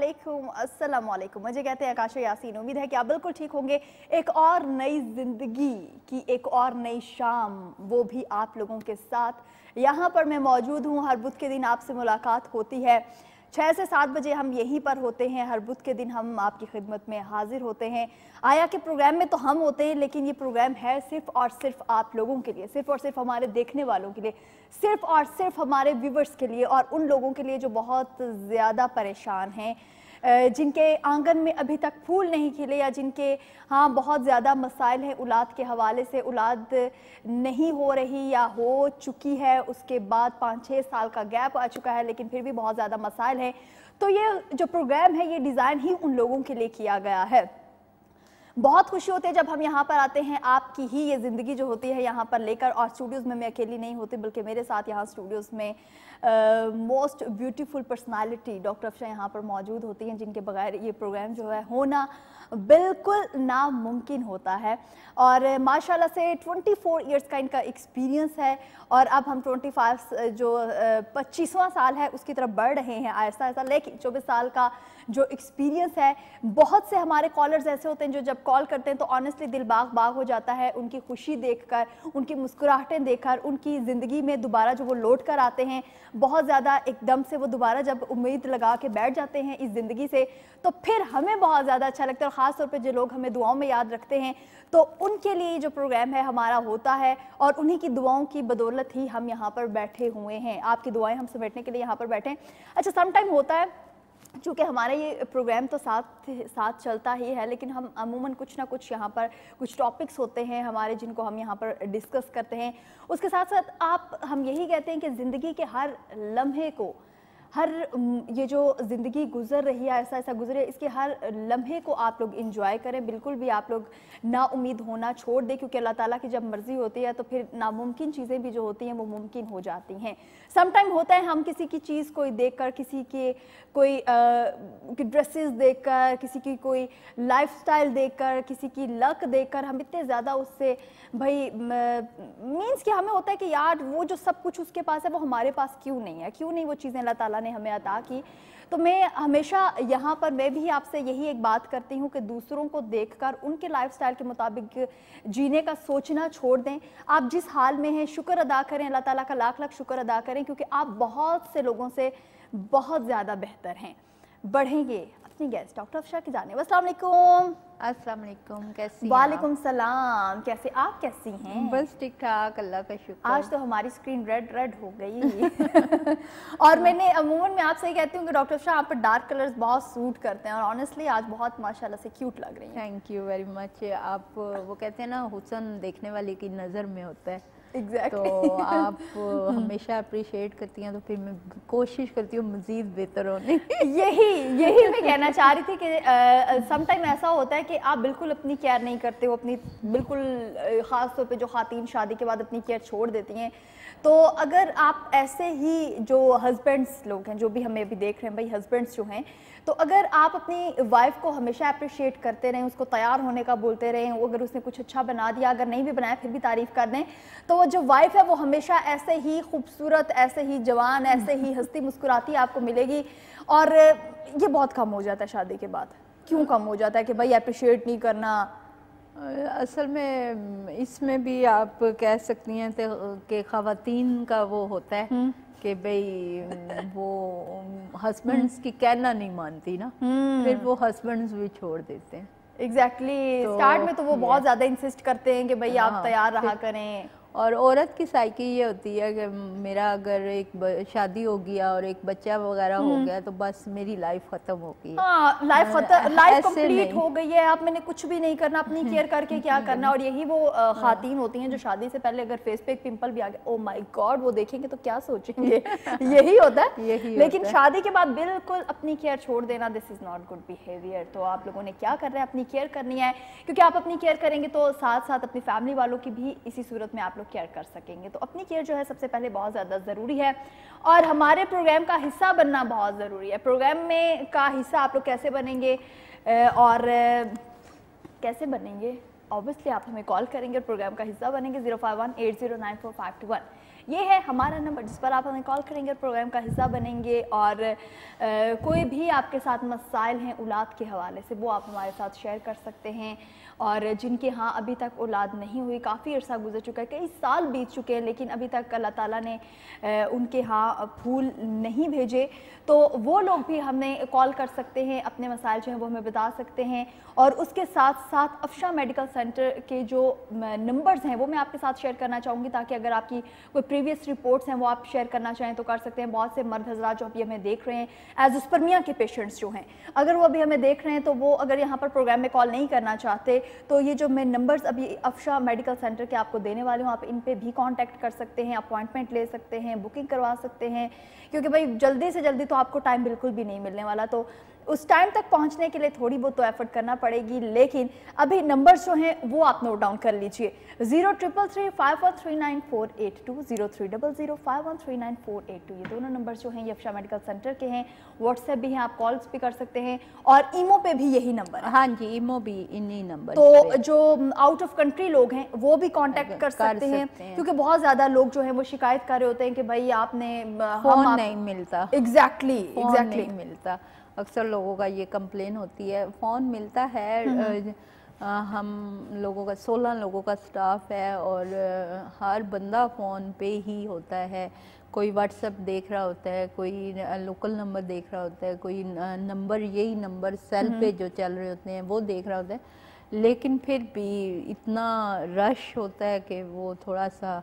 वालेकुम, अस्सलाम वालेकुम। मुझे कहते हैं आकाशा यासीन। उम्मीद है कि आप बिल्कुल ठीक होंगे। एक और नई ज़िंदगी की एक और नई शाम, वो भी आप लोगों के साथ यहाँ पर मैं मौजूद हूँ। हर बुध के दिन आपसे मुलाकात होती है। 6 से 7 बजे हम यहीं पर होते हैं। हर बुध के दिन हम आपकी खिदमत में हाजिर होते हैं। आया के प्रोग्राम में तो हम होते हैं, लेकिन ये प्रोग्राम है सिर्फ़ और सिर्फ आप लोगों के लिए, सिर्फ़ और सिर्फ हमारे देखने वालों के लिए, सिर्फ़ और सिर्फ हमारे व्यूवर्स के लिए और उन लोगों के लिए जो बहुत ज़्यादा परेशान हैं, जिनके आंगन में अभी तक फूल नहीं खिले या जिनके बहुत ज़्यादा मसाइल हैं औलाद के हवाले से। औलाद नहीं हो रही या हो चुकी है, उसके बाद 5-6 साल का गैप आ चुका है, लेकिन फिर भी बहुत ज़्यादा मसाइल हैं। तो ये जो प्रोग्राम है, ये डिज़ाइन ही उन लोगों के लिए किया गया है। बहुत खुशी होती है जब हम यहाँ पर आते हैं, आपकी ही ये ज़िंदगी जो होती है यहाँ पर लेकर। और स्टूडियोज़ में मैं अकेली नहीं होती, बल्कि मेरे साथ यहाँ स्टूडियोज़ में most beautiful personality doctor Afsha यहाँ पर मौजूद होती हैं, जिनके बगैर ये प्रोग्राम जो है होना बिल्कुल नामुमकिन होता है। और माशाल्लाह से 24 इयर्स का इनका एक्सपीरियंस है और अब हम 25 जो 25वां साल है उसकी तरफ बढ़ रहे हैं आहिस्ता आहिस्ता। लेकिन 24 साल का जो एक्सपीरियंस है, बहुत से हमारे कॉलर्स ऐसे होते हैं जो जब कॉल करते हैं तो ऑनेस्टली दिल बाग बाग हो जाता है, उनकी खुशी देखकर, उनकी मुस्कुराहटें देखकर, उनकी ज़िंदगी में दोबारा जो वो लौट कर आते हैं, बहुत ज़्यादा एकदम से वो दोबारा जब उम्मीद लगा के बैठ जाते हैं इस ज़िंदगी से, तो फिर हमें बहुत ज़्यादा अच्छा लगता है। और ख़ास तौर पे जो लोग हमें दुआओं में याद रखते हैं, तो उनके लिए जो प्रोग्राम है हमारा होता है और उन्हीं की दुआओं की बदौलत ही हम यहाँ पर बैठे हुए हैं। आपकी दुआएं हम समेटने के लिए यहाँ पर बैठे हैं। अच्छा, सम टाइम होता है चूँकि हमारा ये प्रोग्राम तो साथ चलता ही है, लेकिन हम अमूमन कुछ ना कुछ यहाँ पर कुछ टॉपिक्स होते हैं हमारे, जिनको हम यहाँ पर डिस्कस करते हैं। उसके साथ साथ हम यही कहते हैं कि ज़िंदगी के हर लम्हे को, हर ये जो ज़िंदगी गुजर रही है, ऐसा ऐसा गुजरे, इसके हर लम्हे को आप लोग इंजॉय करें। बिल्कुल भी आप लोग ना उम्मीद होना छोड़ दें, क्योंकि अल्लाह ताला की जब मर्ज़ी होती है तो फिर नामुमकिन चीज़ें भी जो होती हैं वो मुमकिन हो जाती हैं। सम टाइम होता है हम किसी की चीज़ कोई देखकर, किसी के कोई ड्रेसेस देखकर, किसी की कोई लाइफस्टाइल देखकर, किसी की लक देखकर हम इतने ज़्यादा उससे भाई मीन्स कि हमें होता है कि यार वो जो सब कुछ उसके पास है वो हमारे पास क्यों नहीं है, क्यों नहीं वो चीज़ें अल्लाह ताला ने हमें अता की। तो मैं हमेशा यहाँ पर मैं भी आपसे यही एक बात करती हूँ कि दूसरों को देखकर उनके लाइफस्टाइल के मुताबिक जीने का सोचना छोड़ दें। आप जिस हाल में हैं शुक्र अदा करें, अल्लाह ताला का लाख लाख शुक्र अदा करें, क्योंकि आप बहुत से लोगों से बहुत ज़्यादा बेहतर हैं। बढ़ेंगे अपनी गेस्ट डॉक्टर अफशा की जानिब। अस्सलाम वालेकुम। अस्सलाम वालेकुम, कैसी हैं? वालेकुम सलाम, कैसे आप कैसी हैं? बस ठीक ठाक, अल्लाह का शुक्र। आज तो हमारी स्क्रीन रेड रेड हो गई और मैंने अमूमन मैं आपसे ये कहती हूँ कि डॉक्टर शाह आप पर डार्क कलर्स बहुत सूट करते हैं और ऑनेस्टली आज बहुत माशाल्लाह से क्यूट लग रही हैं। Thank you very much. आप वो कहते हैं ना, हुस्न देखने वाले की नज़र में होता है। Exactly. तो आप हमेशा अप्रिशिएट करती हैं, तो फिर मैं कोशिश करती हूँ मज़ीद बेहतर होने यही मैं कहना चाह रही थी कि सम टाइम ऐसा होता है कि आप बिल्कुल अपनी केयर नहीं करते हो, अपनी बिल्कुल ख़ास तौर पे जो ख़ातीन शादी के बाद अपनी केयर छोड़ देती हैं। तो अगर आप ऐसे ही जो हस्बैंड्स लोग हैं, जो भी हमें अभी देख रहे हैं भाई हस्बैंड्स जो हैं, तो अगर आप अपनी वाइफ को हमेशा अप्रिशिएट करते रहें, उसको तैयार होने का बोलते रहें, अगर उसने कुछ अच्छा बना दिया, अगर नहीं भी बनाया फिर भी तारीफ़ कर दें, तो वो जो वाइफ है वो हमेशा ऐसे ही खूबसूरत, ऐसे ही जवान, ऐसे ही हंसती मुस्कुराती आपको मिलेगी। और ये बहुत कम हो जाता है शादी के बाद। क्यों कम हो जाता है कि भाई अप्रिशिएट नहीं करना? असल में इसमें भी आप कह सकती हैं कि ख़वातीन का वो होता है कि भाई वो हस्बैंड्स की कहना नहीं मानती ना, फिर वो हस्बैंड्स भी छोड़ देते हैं। एग्जैक्टली स्टार्ट में तो वो बहुत ज़्यादा इंसिस्ट करते हैं कि भाई आप तैयार रहा करें। और औरत की साइकी ये होती है कि मेरा अगर एक शादी हो गया और एक बच्चा वगैरह हो गया तो बस मेरी लाइफ खत्म हो गई। हाँ, लाइफ कंप्लीट हो गई है, अब मैंने कुछ भी नहीं करना, अपनी केयर करके क्या करना। और यही वो खातीन होती हैं जो शादी से पहले अगर फेस पे एक पिंपल भी आ गया, ओ माय गॉड, वो देखेंगे तो क्या सोचेंगे यही होता है। लेकिन शादी के बाद बिल्कुल अपनी केयर छोड़ देना, this is not good behaviour. तो आप लोगों ने क्या करना है, अपनी केयर करनी है, क्योंकि आप अपनी केयर करेंगे तो साथ साथ अपनी फैमिली वालों की भी इसी सूरत में आप केयर कर सकेंगे। तो अपनी केयर जो है सबसे पहले बहुत ज़्यादा ज़रूरी है और हमारे प्रोग्राम का हिस्सा बनना बहुत ज़रूरी है। प्रोग्राम में का हिस्सा आप लोग कैसे बनेंगे और कैसे बनेंगे, ऑब्वियसली आप हमें कॉल करेंगे और प्रोग्राम का हिस्सा बनेंगे। 051809452 ये है हमारा नंबर जिस पर आप हमें कॉल करेंगे, प्रोग्राम का हिस्सा बनेंगे और कोई भी आपके साथ मसाइल हैं औलाद के हवाले से वो आप हमारे साथ शेयर कर सकते हैं। और जिनके यहाँ अभी तक औलाद नहीं हुई, काफ़ी अरसा गुजर चुका है, कई साल बीत चुके हैं, लेकिन अभी तक अल्लाह ताला ने उनके यहाँ फूल नहीं भेजे, तो वो लोग भी हमें कॉल कर सकते हैं, अपने मसाइल जो हैं वो हमें बता सकते हैं। और उसके साथ साथ अफशा मेडिकल सेंटर के जो नंबर्स हैं वो मैं आपके साथ शेयर करना चाहूँगी, ताकि अगर आपकी कोई प्रीवियस रिपोर्ट्स हैं वो आप शेयर करना चाहें तो कर सकते हैं। बहुत से मर्द हजरात जो अभी हमें देख रहे हैं एज़ोस्पर्मिया के पेशेंट्स जो हैं, अगर वो अभी हमें देख रहे हैं तो वो अगर यहाँ पर प्रोग्राम में कॉल नहीं करना चाहते तो ये जो मैं नंबर्स अभी अफशा मेडिकल सेंटर के आपको देने वाली हूँ, आप इन पे भी कांटेक्ट कर सकते हैं, अपॉइंटमेंट ले सकते हैं, बुकिंग करवा सकते हैं, क्योंकि भाई जल्दी से जल्दी तो आपको टाइम बिल्कुल भी नहीं मिलने वाला। तो उस टाइम तक पहुंचने के लिए थोड़ी बहुत तो एफर्ट करना पड़ेगी, लेकिन अभी नंबर्स जो हैं वो आप नोट डाउन कर लीजिए। 0333513948 0300513948 ये दोनों नंबर्स जो हैं ये अफशा मेडिकल सेंटर के हैं। व्हाट्सएप भी हैं, आप कॉल्स भी कर सकते हैं, और ईमो पे भी यही नंबर है। हाँ जी, ईमो भी इन्हीं नंबर तो जो आउट ऑफ कंट्री लोग हैं वो भी कांटेक्ट कर सकते हैं, क्योंकि बहुत ज़्यादा लोग जो हैं वो शिकायत कर रहे होते हैं कि भाई आपने फ़ोन नहीं मिलता। एग्जैक्टली नहीं मिलता। अक्सर लोगों का ये कंप्लेन होती है। फ़ोन मिलता है, हम लोगों का 16 लोगों का स्टाफ है और हर बंदा फ़ोन पे ही होता है। कोई व्हाट्सएप देख रहा होता है, कोई लोकल नंबर देख रहा होता है, कोई नंबर यही नंबर सेल पे जो चल रहे होते हैं वो देख रहा होता है, लेकिन फिर भी इतना रश होता है कि वो थोड़ा सा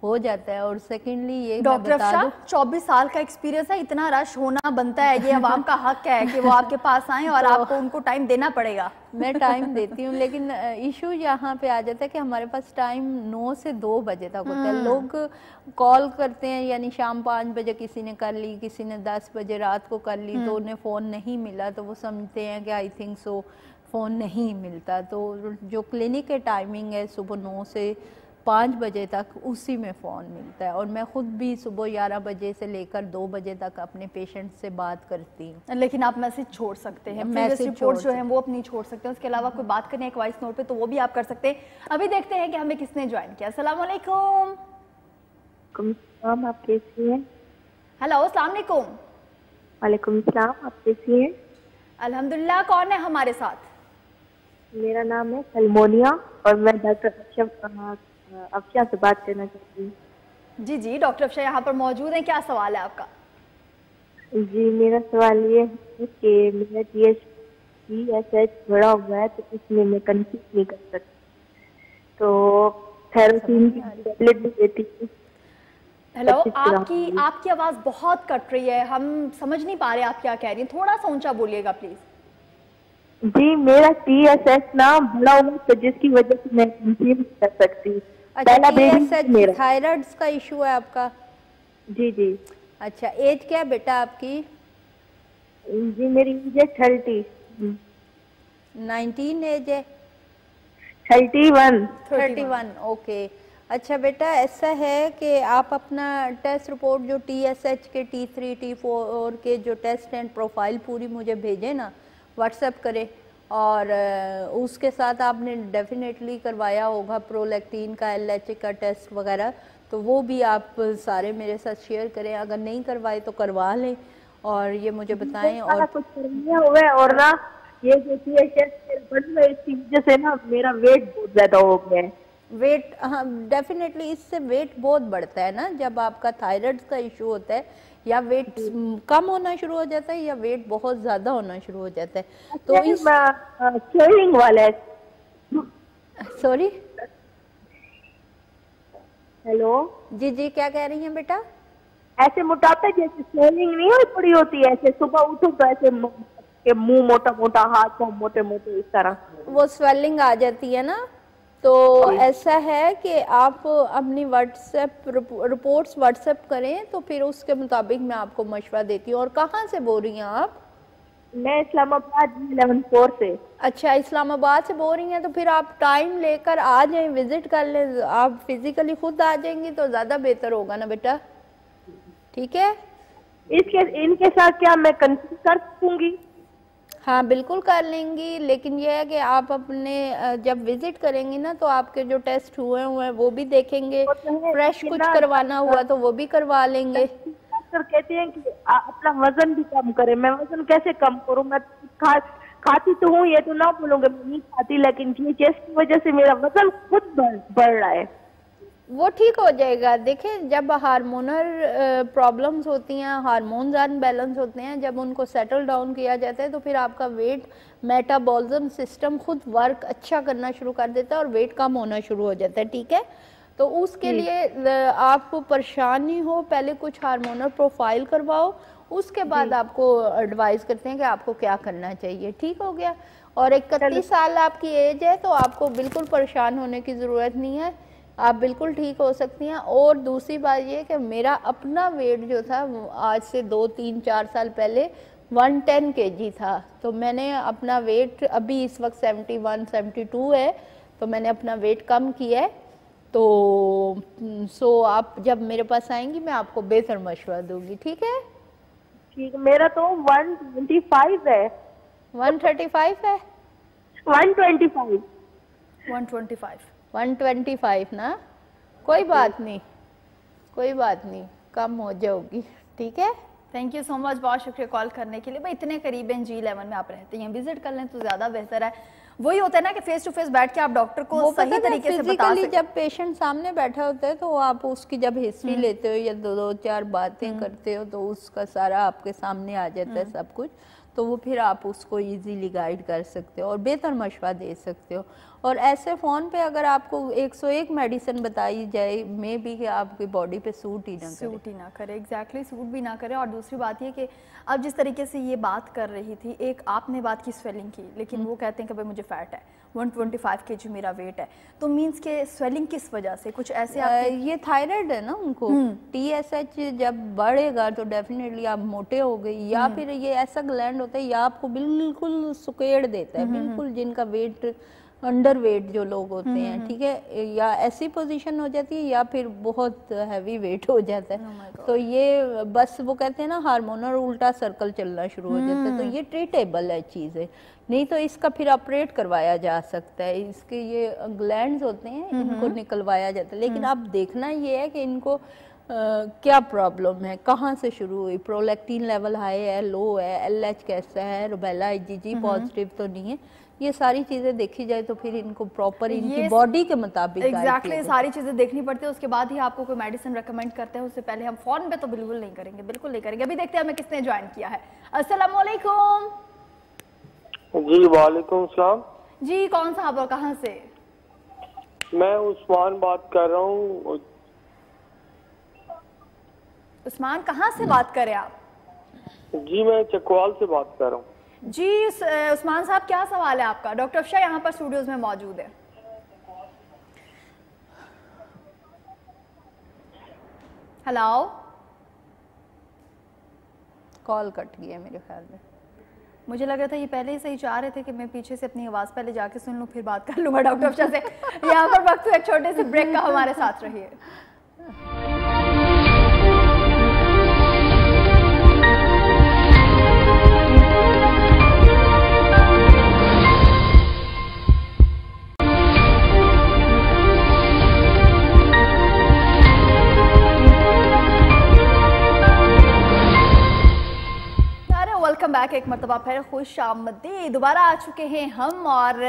हो जाता है। और सेकेंडली ये डॉक्टर अफशा 24 साल का एक्सपीरियंस है, इतना रश होना बनता है, ये अवाम का हक है कि वो आपके पास आएं और आपको उनको टाइम देना पड़ेगा। मैं टाइम देती हूँ, लेकिन इशू यहाँ पे आ जाता है कि हमारे पास टाइम 9 से 2 बजे तक होता है। लोग कॉल करते हैं, यानी शाम 5 बजे किसी ने कर ली, किसी ने 10 बजे रात को कर ली, तो उन्हें फ़ोन नहीं मिला तो वो समझते हैं कि आई थिंक सो फ़ोन नहीं मिलता। तो जो क्लिनिक के टाइमिंग है सुबह 9 से 5 बजे तक, उसी में फ़ोन मिलता है। और मैं ख़ुद भी सुबह 11 बजे से लेकर 2 बजे तक अपने पेशेंट से बात करती हूँ। लेकिन आप मैसेज छोड़ सकते हैं, मैसेज रिपोर्ट जो है वो अपनी छोड़ सकते हैं, उसके अलावा कोई बात करनी है एक वॉइस नोट पे तो वो भी आप कर सकते हैं। अभी देखते हैं कि हमें किसने ज्वाइन किया। अस्सलाम वालेकुम। आप कैसी हैं? हेलो, अस्सलाम वालेकुम। वालेकुम सलाम, आप कैसी हैं? अल्हम्दुलिल्लाह। कौन है हमारे साथ? मेरा नाम है सलमोनिया और मैं डॉक्टर अफशा से बात करना चाहती हूँ। जी जी, डॉक्टर अफशा यहाँ पर मौजूद हैं, क्या सवाल है आपका? जी, मेरा सवाल ये है कि मेरा TSH बढ़ा हुआ है, तो इसमें मैं कंफ्यूज नहीं कर सकती, तो थेरेपी की टैबलेट भी देती हूँ। हेलो, आपकी आवाज़ बहुत कट रही है, हम समझ नहीं पा रहे आप क्या कह रही हैं, थोड़ा सा ऊंचा बोलिएगा प्लीज। जी, मेरा TSH ना बढ़ा हुआ, तो जिसकी वजह से मैं कंफ्यूज कर सकती। अच्छा, TSH थायराइड का इशू है आपका? जी जी। अच्छा, एज क्या है बेटा आपकी? जी, मेरी एज है 30। 19 एज है? 31। ओके। अच्छा बेटा, ऐसा है कि आप अपना टेस्ट रिपोर्ट जो TSH के T3 T4 के जो टेस्ट एंड प्रोफाइल पूरी मुझे भेजें ना, व्हाट्सएप करें। और उसके साथ आपने डेफिनेटली करवाया होगा प्रोलैक्टिन का, LH का टेस्ट वगैरह, तो वो भी आप सारे मेरे साथ शेयर करें। अगर नहीं करवाए तो करवा लें और ये मुझे बताएं। और कुछ करवाया हुआ है, और ना ये जो TSH बढ़ रहा है इसकी वजह से ना मेरा वेट बहुत ज्यादा हो गया है। वेट, हाँ डेफिनेटली इससे वेट बहुत बढ़ता है ना, जब आपका थायराइड का इशू होता है, या वेट कम होना शुरू हो जाता है या वेट बहुत ज्यादा होना शुरू हो जाता है। तो इस स्वेलिंग वाला है। सॉरी, हेलो जी जी, क्या कह रही हैं बेटा? ऐसे मोटापा जैसे स्वेलिंग नहीं हो पड़ी होती है, ऐसे सुबह उठो तो ऐसे मुंह मोटा मोटा, हाथ पाँव मोटे मोटे, इस तरह वो स्वेलिंग आ जाती है ना। तो ऐसा है कि आप अपनी व्हाट्सएप रिपोर्ट्स व्हाट्सएप करें, तो फिर उसके मुताबिक मैं आपको मशवरा देती हूँ। और कहाँ से बोल रही हैं आप? मैं इस्लामाबाद 11-4 से। अच्छा, इस्लामाबाद से बोल रही हैं, तो फिर आप टाइम लेकर आ जाएं, विजिट कर लें। आप फिजिकली खुद आ जाएंगी तो ज़्यादा बेहतर होगा ना बेटा, ठीक है? इनके साथ क्या मैं कंसल्ट कर सकूंगी? हाँ बिल्कुल कर लेंगी, लेकिन ये है कि आप अपने जब विजिट करेंगी ना तो आपके जो टेस्ट हुए हैं वो भी देखेंगे, फ्रेश कुछ करवाना हुआ तो वो भी करवा लेंगे। डॉक्टर कहते हैं कि अपना वजन भी कम करें, मैं वजन कैसे कम करूं? मैं खाती तो हूँ, ये तो ना बोलूंगी मैं नहीं खाती, लेकिन ये चेस्ट की वजह से मेरा वजन खुद बढ़ रहा है। वो ठीक हो जाएगा। देखें, जब हार्मोनल प्रॉब्लम्स होती हैं, हार्मोन्स अनबैलेंस होते हैं, जब उनको सेटल डाउन किया जाता है तो फिर आपका वेट मेटाबॉलिज्म सिस्टम खुद वर्क अच्छा करना शुरू कर देता है और वेट कम होना शुरू हो जाता है। ठीक है, तो उसके लिए आपको परेशानी हो, पहले कुछ हार्मोनल प्रोफाइल करवाओ, उसके बाद आपको एडवाइस करते हैं कि आपको क्या करना चाहिए। ठीक हो गया? और 31 साल आपकी एज है तो आपको बिल्कुल परेशान होने की ज़रूरत नहीं है, आप बिल्कुल ठीक हो सकती हैं। और दूसरी बात ये कि मेरा अपना वेट जो था आज से 2, 3, 4 साल पहले 110 kg था, तो मैंने अपना वेट अभी इस वक्त 71, 72 है, तो मैंने अपना वेट कम किया है। तो आप जब मेरे पास आएंगी मैं आपको बेहतर मशवरा दूंगी। ठीक है? ठीक, मेरा तो 125 है। 135 है? 125 125 ना, कोई बात नहीं, कोई बात नहीं, कम हो जाओगी। ठीक है? थैंक यू सो मच, बहुत शुक्रिया कॉल करने के लिए। भाई इतने करीब हैं, G11 में आप रहते हैं, विजिट कर लें तो ज़्यादा बेहतर है। वही होता है ना कि फेस टू फेस बैठ के आप डॉक्टर को सही तरीके से बता सकते हैं। जब पेशेंट सामने बैठा होता है तो आप उसकी जब हिस्ट्री लेते हो या 2-4 बातें करते हो तो उसका सारा आपके सामने आ जाता है सब कुछ, तो वो फिर आप उसको इजीली गाइड कर सकते हो और बेहतर मशवरा दे सकते हो। और ऐसे फ़ोन पे अगर आपको 101 मेडिसिन बताई जाए मे भी कि आपकी बॉडी पे सूट ही ना करे, एग्जैक्टली सूट भी ना करे। और दूसरी बात ये कि अब जिस तरीके से ये बात कर रही थी, एक आपने बात की स्वेलिंग की, लेकिन वो कहते हैं कि भाई मुझे फैट है, 125 kg मेरा वेट है, तो मीन्स के स्वेलिंग किस वजह से? कुछ ऐसे ये थायराइड है ना उनको, TSH जब बढ़ेगा तो डेफिनेटली आप मोटे हो गए, या फिर ये ऐसा ग्लैंड होता है या आपको बिल्कुल सुकेड़ देता है, बिल्कुल जिनका वेट अंडर वेट जो लोग होते हैं, ठीक है, या ऐसी पोजीशन हो जाती है या फिर बहुत हैवी वेट हो जाता है। तो ये बस वो कहते हैं ना हार्मोनल उल्टा सर्कल चलना शुरू हो जाता है, तो ये ट्रीटेबल है चीज़ है, नहीं तो इसका फिर ऑपरेट करवाया जा सकता है। इसके ये ग्लैंड्स होते हैं, इनको निकलवाया जाता है, लेकिन अब देखना ये है कि इनको क्या प्रॉब्लम है, कहाँ से शुरू हुई, प्रोलैक्टिन लेवल हाई है, लो है, LH कैसा है, रुबेला IgG पॉजिटिव तो नहीं है, ये सारी चीज़ें देखी जाए तो फिर इनको प्रॉपर इनकी बॉडी के मुताबिक एग्जैक्टली सारी चीज़ें देखनी पड़ती है, उसके बाद ही आपको कोई मेडिसिन रेकमेंड करते हैं। उससे पहले हम फोन पे तो बिल्कुल नहीं करेंगे, बिल्कुल नहीं करेंगे। अभी देखते हैं हमें किसने ज्वाइन किया है। अस्सलाम वालेकुम। जी वालेकुम सलाम जी, कौन सा आप और कहाँ से? मैं उस्मान बात कर रहा हूँ। उस्मान, कहाँ से बात कर रहे हैं आप? जी मैं चकवाल से बात कर रहा हूँ। जी उस्मान साहब, क्या सवाल है आपका? डॉक्टर अफशा यहाँ पर स्टूडियोज में मौजूद है। हेलो, कॉल कट गया मेरे ख्याल में। मुझे लग रहा था ये पहले ही सही चाह रहे थे कि मैं पीछे से अपनी आवाज़ पहले जाके सुन लूँ, फिर बात कर लूँगा डॉक्टर अफशा से। यहाँ पर वक्त एक छोटे से ब्रेक का, हमारे साथ रहिए। वेलकम बैक, एक मरतबा फिर खुश आमदी दोबारा आ चुके हैं हम, और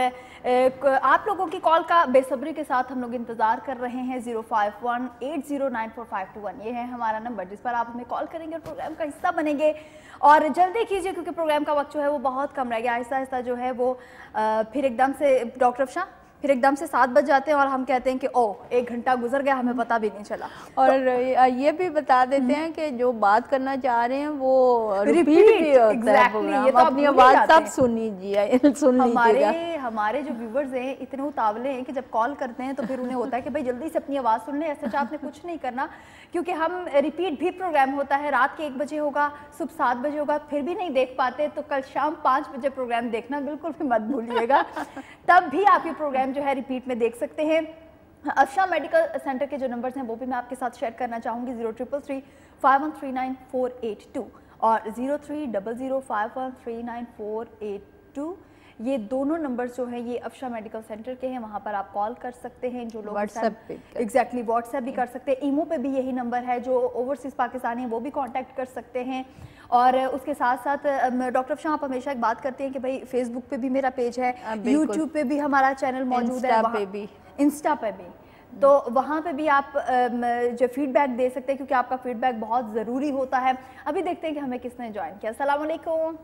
आप लोगों की कॉल का बेसब्री के साथ हम लोग इंतज़ार कर रहे हैं। 05180945221 ये है हमारा नंबर, जिस पर आप हमें कॉल करेंगे और प्रोग्राम का हिस्सा बनेंगे। और जल्दी कीजिए क्योंकि प्रोग्राम का वक्त जो है वो बहुत कम रह गया। आहिस्ता आहिस्ता जो है वो फिर एकदम से डॉक्टर अफशा फिर एकदम से 7 बज जाते हैं और हम कहते हैं कि ओ 1 घंटा गुजर गया, हमें पता भी नहीं चला। और ये भी बता देते हैं कि जो बात करना चाह रहे हैं वो रिपीट भी होता है प्रोग्राम, तो अपनी आवाज सब सुन लीजिए। हमारे जो व्यूवर्स हैं इतने उतावले हैं कि जब कॉल करते हैं तो फिर उन्हें होता है कि भाई जल्दी से अपनी आवाज़ सुन लें। ऐसा आपने कुछ नहीं करना, क्योंकि हम रिपीट भी प्रोग्राम होता है, रात के 1 बजे होगा, सुबह 7 बजे होगा, फिर भी नहीं देख पाते तो कल शाम 5 बजे प्रोग्राम देखना बिल्कुल भी मत भूलिएगा। तब भी आप ये प्रोग्राम जो है रिपीट में देख सकते हैं। अफशा मेडिकल सेंटर के जो नंबर्स हैं वो भी मैं आपके साथ शेयर करना चाहूँगी, 0333 5139 482 और 0300513948 ये दोनों नंबर जो हैं ये अफशा मेडिकल सेंटर के हैं, वहाँ पर आप कॉल कर सकते हैं। जो लोग व्हाट्सएप पे एग्जैक्टली व्हाट्सएप भी कर सकते हैं, ईमो पे भी यही नंबर है। जो ओवरसीज़ पाकिस्तानी हैं वो भी कांटेक्ट कर सकते हैं। और उसके साथ साथ डॉक्टर अफशा आप हमेशा एक बात करते हैं कि भाई फेसबुक पे भी मेरा पेज है, यूट्यूब पे भी हमारा चैनल मौजूद है, इंस्टा पे भी, तो वहाँ पे भी आप जो फीडबैक दे सकते हैं, क्योंकि आपका फीडबैक बहुत ज़रूरी होता है। अभी देखते हैं कि हमें किसने ज्वाइन किया। अस्सलाम वालेकुम।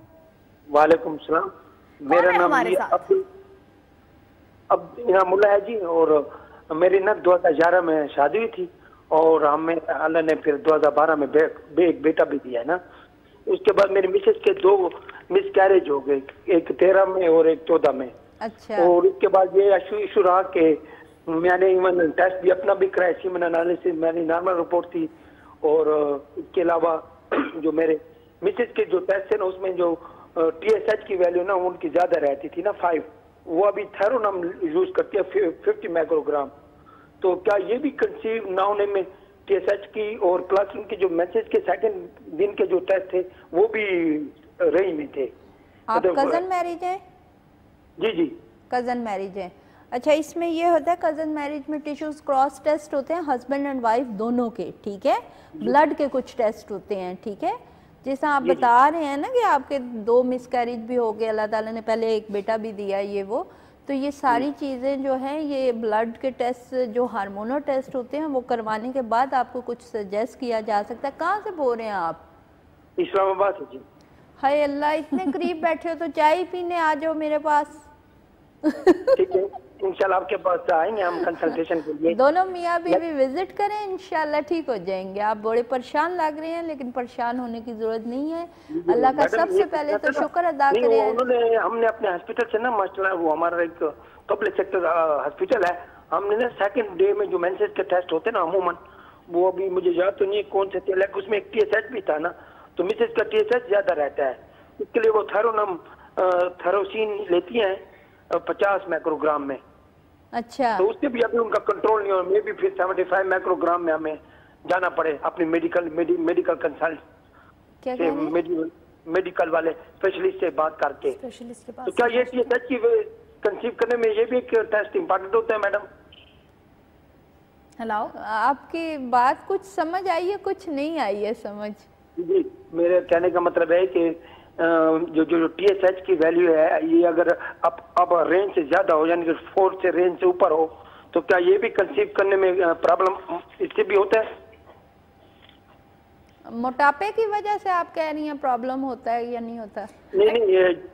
वालेकुम सलाम। मेरा नाम अब मुल्ला है जी, और मेरी ना 2011 में शादी हुई थी, और हमें अल्लाह ने फिर 2012 में एक बेटा भी दिया है ना। उसके बाद मेरी मिसेज के 2 मिसकैरेज हो गए, एक 13 में और एक 14 में। अच्छा। और उसके बाद ये इशू रहा कि मैंने इवन टेस्ट भी अपना भी कराया, सीमेन एनालिसिस मेरी नॉर्मल रिपोर्ट थी, और इसके अलावा जो मेरे मिसेज के जो टेस्ट है ना उसमें जो TSH की वैल्यू ना उनकी ज्यादा रहती थी ना 5, वो अभी थेरोनम यूज करती है 50 माइक्रोग्राम। तो क्या ये भी कंसीव ना होने में TSH की, और प्लस उनकी जो मैसेज के सेकंड दिन के जो टेस्ट थे वो भी रही में थे। आप कजन मैरिज है? जी जी कजन मैरिज है। अच्छा, इसमें ये होता है कजन मैरिज में टिश्यूज क्रॉस टेस्ट होते हैं हस्बैंड एंड वाइफ दोनों के, ठीक है। ब्लड के कुछ टेस्ट होते हैं, ठीक है। जैसा आप बता रहे हैं ना कि आपके 2 मिसकैरेज भी हो गए, अल्लाह ताला ने पहले एक बेटा भी दिया, ये वो, तो ये सारी चीज़ें जो हैं ये ब्लड के टेस्ट जो हार्मोनल टेस्ट होते हैं वो करवाने के बाद आपको कुछ सजेस्ट किया जा सकता है। कहाँ से बोल रहे हैं आप? इस्लामाबाद से जी। हाय अल्लाह, इतने करीब बैठे हो तो चाय पीने आ जाओ मेरे पास। ठीक है, इंशाल्लाह आपके पास आएंगे हम कंसल्टेशन के लिए। दोनों मियाँ बीवी विजिट करें, इंशाल्लाह ठीक हो जाएंगे। आप बड़े परेशान लग रहे हैं, लेकिन परेशान होने की जरूरत नहीं है। अल्लाह का सबसे पहले तो शुक्र अदा करें। हमने अपने हॉस्पिटल से ना मास्टर, वो हमारा एक पब्लिक सेक्टर हॉस्पिटल है, हमने ना सेकंड डे में जो मेंसेस के टेस्ट होते हैं ना अमूमन, वो अभी मुझे याद तो नहीं कौन से थे, लेकिन उसमें एक TSH भी था ना, तो मिसेज का TSH ज्यादा रहता है, इसके लिए वो थेरोसिन लेती हैं 50 माइक्रोग्राम में। अच्छा। तो उससे भी अभी उनका कंट्रोल नहीं हो, मे भी फिर 75 माइक्रोग्राम में हमें जाना पड़े अपने मेडिकल कंसल्ट से, मेडिकल वाले स्पेशलिस्ट से बात करके। स्पेशलिस्ट के पास। तो क्या ये TSH की कंसीव करने में ये भी एक टेस्ट इम्पोर्टेंट होता है मैडम? हेलो, आपकी बात कुछ समझ आई है, कुछ नहीं आई है समझ। जी, मेरे कहने का मतलब है कि जो TSH की वैल्यू है ये अगर अब रेंज से ज्यादा हो, यानी कि 4 से रेंज से ऊपर हो, तो क्या ये भी कंसीव करने में प्रॉब्लम इससे भी होता है? मोटापे की वजह से आप कह रही हैं प्रॉब्लम होता है या नहीं होता? नहीं,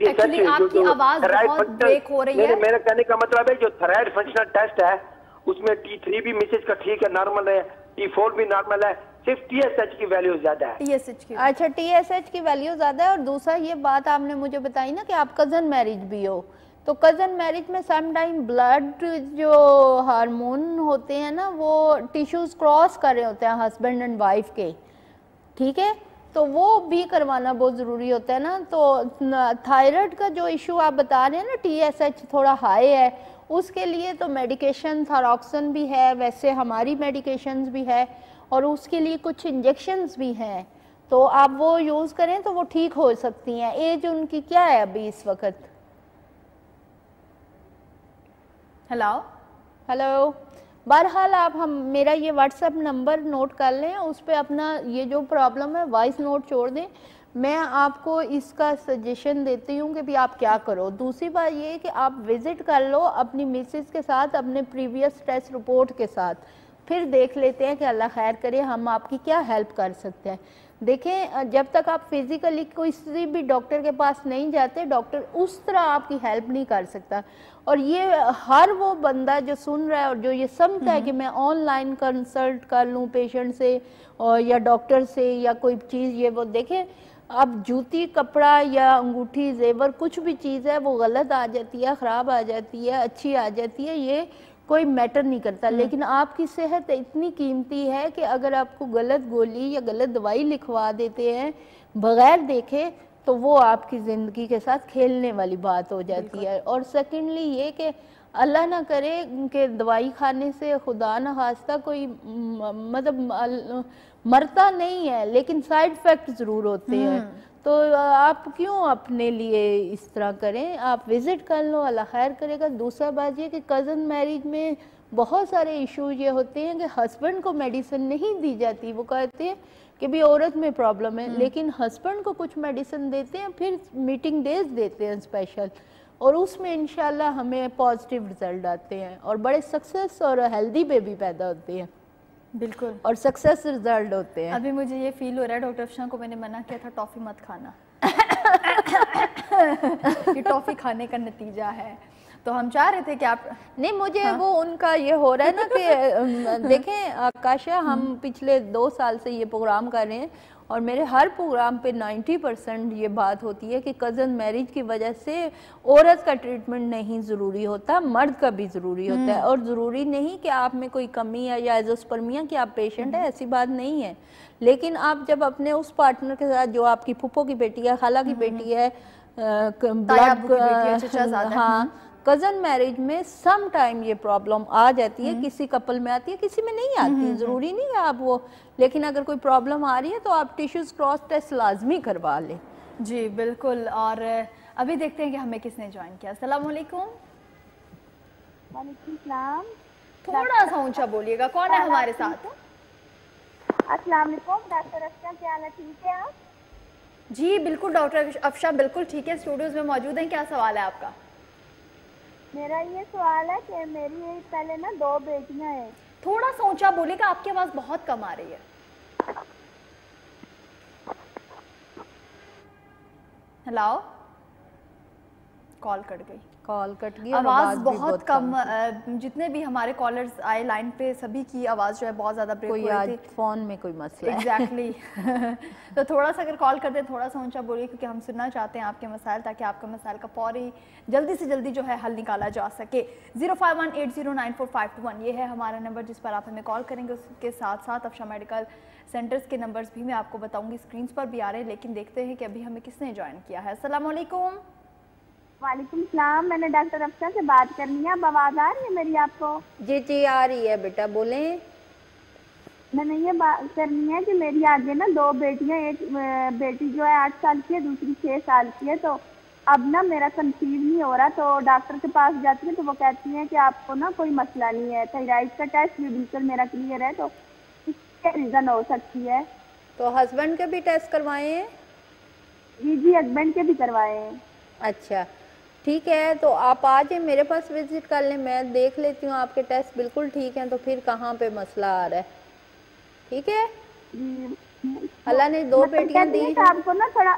एक्चुअली आपकी आवाज बहुत ब्रेक हो रही है। मेरा कहने का मतलब है जो थायराइड फंक्शनल टेस्ट है उसमें T3 भी मिसेज का ठीक है, नॉर्मल है, T4 भी नॉर्मल है, सिर्फ TSH की वैल्यू ज्यादा है। TSH की, अच्छा, TSH की वैल्यू ज्यादा है। और दूसरा ये बात आपने मुझे बताई ना कि आप कजन मैरिज भी हो, तो कजन मैरिज में सम टाइम ब्लड जो हार्मोन होते हैं ना वो टिश्यूज क्रॉस कर रहे होते हैं हस्बैंड एंड वाइफ के, ठीक है, तो वो भी करवाना बहुत ज़रूरी होता है ना। तो थायराइड का जो इशू आप बता रहे हैं ना, TSH थोड़ा हाई है, उसके लिए तो मेडिकेशन थायरॉक्सिन भी है, वैसे हमारी मेडिकेशंस भी है, और उसके लिए कुछ इंजेक्शंस भी हैं, तो आप वो यूज़ करें तो वो ठीक हो सकती हैं। एज उनकी क्या है अभी इस वक्त? हेलो, बहरहाल आप मेरा ये व्हाट्सएप नंबर नोट कर लें, उस पर अपना ये जो प्रॉब्लम है वॉइस नोट छोड़ दें, मैं आपको इसका सजेशन देती हूँ कि भी आप क्या करो। दूसरी बात ये है कि आप विज़िट कर लो अपनी मिसेस के साथ, अपने प्रीवियस टेस्ट रिपोर्ट के साथ, फिर देख लेते हैं कि अल्लाह खैर करे हम आपकी क्या हेल्प कर सकते हैं। देखें, जब तक आप फिज़िकली किसी भी डॉक्टर के पास नहीं जाते, डॉक्टर उस तरह आपकी हेल्प नहीं कर सकता। और ये हर वो बंदा जो सुन रहा है और जो ये समझता है कि मैं ऑनलाइन कंसल्ट कर लूँ पेशेंट से और या डॉक्टर से या कोई चीज़, ये वो देखें, अब जूती, कपड़ा या अंगूठी, जेवर, कुछ भी चीज़ है वो गलत आ जाती है, ख़राब आ जाती है, अच्छी आ जाती है, ये कोई मैटर नहीं करता। लेकिन आपकी सेहत इतनी कीमती है कि अगर आपको गलत गोली या गलत दवाई लिखवा देते हैं बगैर देखे, तो वो आपकी ज़िंदगी के साथ खेलने वाली बात हो जाती है। और सेकेंडली ये कि अल्लाह ना करे कि दवाई खाने से खुदा न खास्ता कोई मतलब मरता नहीं है, लेकिन साइड इफेक्ट ज़रूर होते हैं। तो आप क्यों अपने लिए इस तरह करें, आप विज़िट कर लो, अल्लाह खैर करेगा। दूसरा बात ये कि कज़न मैरिज में बहुत सारे इशू ये होते हैं कि हस्बैंड को मेडिसिन नहीं दी जाती। वो कहते हैं कि भी औरत में प्रॉब्लम है, लेकिन हस्बैंड को कुछ मेडिसिन देते हैं, फिर मीटिंग डेज देते हैं स्पेशल, और उसमें इंशाल्लाह हमें पॉजिटिव रिजल्ट आते हैं और बड़े सक्सेस और हेल्दी बेबी पैदा होते हैं। बिल्कुल, और सक्सेस रिजल्ट होते हैं। अभी मुझे ये फील हो रहा है डॉक्टर अफशा को मैंने मना किया था टॉफ़ी मत खाना ये टॉफ़ी खाने का नतीजा है। तो हम चाह रहे थे कि आप नहीं, मुझे वो उनका ये हो रहा है ना कि देखें आकाशा, हम पिछले 2 साल से ये प्रोग्राम कर रहे हैं और मेरे हर प्रोग्राम पे 90% ये बात होती है कि कज़न मैरिज की वजह से औरत का ट्रीटमेंट नहीं ज़रूरी होता, मर्द का भी ज़रूरी होता है। और ज़रूरी नहीं कि आप में कोई कमी है या एज़ोस्पर्मिया कि आप पेशेंट है, ऐसी बात नहीं है। लेकिन आप जब अपने उस पार्टनर के साथ जो आपकी फूफो की बेटी है, खाला की बेटी है, ब्लड, हाँ, कज़न मैरिज में सम टाइम ये प्रॉब्लम आ जाती है, किसी कपल में आती है, किसी में नहीं आती, ज़रूरी नहीं है आप वो। लेकिन अगर कोई प्रॉब्लम आ रही है तो आप टिश्यूज क्रॉस टेस्ट लाजमी करवा लें। जी बिल्कुल। और अभी देखते हैं कि हमें किसने ज्वाइन किया। अस्सलाम वालेकुम। वालेकुम सलाम। थोड़ा सा ऊंचा बोलिएगा, कौन है हमारे साथ? अस्सलाम वालेकुम डॉक्टर अफशा, क्या हाल है, ठीक है आप? जी बिल्कुल डॉक्टर अफशा बिल्कुल ठीक है, स्टूडियोज में मौजूद हैं। क्या सवाल है आपका? मेरा ये सवाल है कि मेरी पहले ना 2 बेटियां हैं। थोड़ा सा ऊंचा बोलिएगा, आपकी आवाज बहुत कम आ रही है। हेलो, कॉल कट गई। कॉल कट गई, आवाज बहुत कम। जितने भी हमारे कॉलर्स आए लाइन पे सभी की आवाज जो है बहुत ज्यादा ब्रेक हो रही थी। फोन में कोई मसला है। एग्जैक्टली तो थोड़ा सा अगर कॉल करते थोड़ा सा ऊंचा बोलिए, क्योंकि हम सुनना चाहते हैं आपके मसाइल, ताकि आपका मसाइल का फौरी जल्दी से जल्दी जो है हल निकाला जा सके। 0518094521 ये है हमारा नंबर जिस पर आप हमें कॉल करेंगे। उसके साथ साथ अफशा मेडिकल सेंटर्स के नंबर्स भी मैं आपको बताऊंगी, स्क्रीन पर भी आ रहे हैं। लेकिन देखते हैं कि अभी हमें किसने ज्वाइन किया है। अस्सलाम वालेकुम। वालेकुम सलाम। मैंने डॉक्टर अफशा से बात करनी है। अब आवाज़ आ रही है मेरी आपको? जी जी आ रही है बेटा, बोले। मैंने ये बात करनी है कि मेरी आगे ना 2 बेटियां, एक बेटी जो है 8 साल की है, दूसरी 6 साल की है। तो अब ना मेरा कंसीव नहीं हो रहा, तो डॉक्टर के पास जाती है तो वो कहती हैं कि आपको ना कोई मसला नहीं है, थायराइड का टेस्ट भी बिल्कुल मेरा क्लियर है, तो इसका रीज़न हो सकती है। तो हस्बैंड के भी टेस्ट करवाए हैं? जी हस्बैंड के भी करवाए हैं। अच्छा ठीक है, तो आप आ जाए मेरे पास विजिट कर लें, मैं देख लेती हूँ आपके टेस्ट बिल्कुल ठीक हैं, तो फिर कहाँ पे मसला आ रहा है। ठीक है, अल्लाह ने 2 बेटियां दी। आपको ना थोड़ा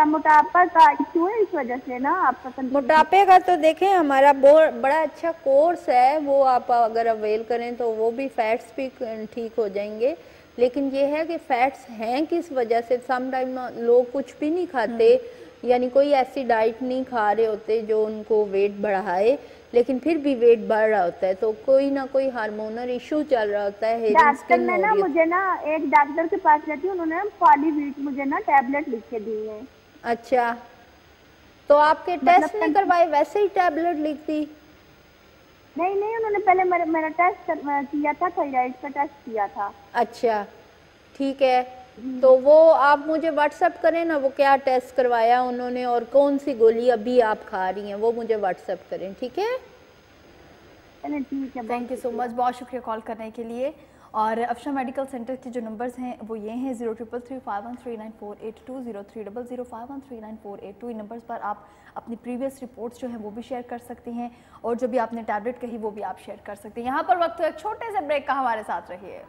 मोटापा का इशू है, इस वजह से ना आपका मोटापे का तो देखें हमारा बड़ा अच्छा कोर्स है, वो आप अगर अवेल करें तो वो भी फैट्स भी ठीक हो जाएंगे। लेकिन ये है कि फैट्स हैं किस वजह से, सम टाइम लोग कुछ भी नहीं खाते, यानी कोई ऐसी डाइट नहीं खा रहे होते जो उनको वेट बढ़ाए, लेकिन फिर भी वेट बढ़ रहा होता है, तो कोई ना कोई हार्मोनल इशू चल रहा होता है। डॉक्टर ने ना मुझे ना एक डॉक्टर के पास जाती हूँ, उन्होंने पॉलीवीट मुझे ना टैबलेट लिख के दी है। अच्छा, तो आपके टेस्ट नहीं करवाए, वैसे ही टैबलेट लिख दी? नहीं, उन्होंने पहले मेरा टेस्ट किया था, थायराइड का टेस्ट किया था। अच्छा ठीक है, तो वो आप मुझे व्हाट्सएप करें ना, वो क्या टेस्ट करवाया उन्होंने और कौन सी गोली अभी आप खा रही हैं, वो मुझे व्हाट्सएप करें। ठीक है, ठीक है, थैंक यू सो मच, बहुत शुक्रिया कॉल करने के लिए। और अफशा मेडिकल सेंटर के जो नंबर्स हैं वो ये हैं 033351394820, 0300513948 इन नंबर्स पर आप अपनी प्रीवियस रिपोर्ट्स जो हैं वो भी शेयर कर सकती हैं, और जो भी आपने टैबलेट कही वो भी आप शेयर कर सकते हैं। यहाँ पर वक्त हो एक छोटे से ब्रेक का, हमारे साथ रहिए।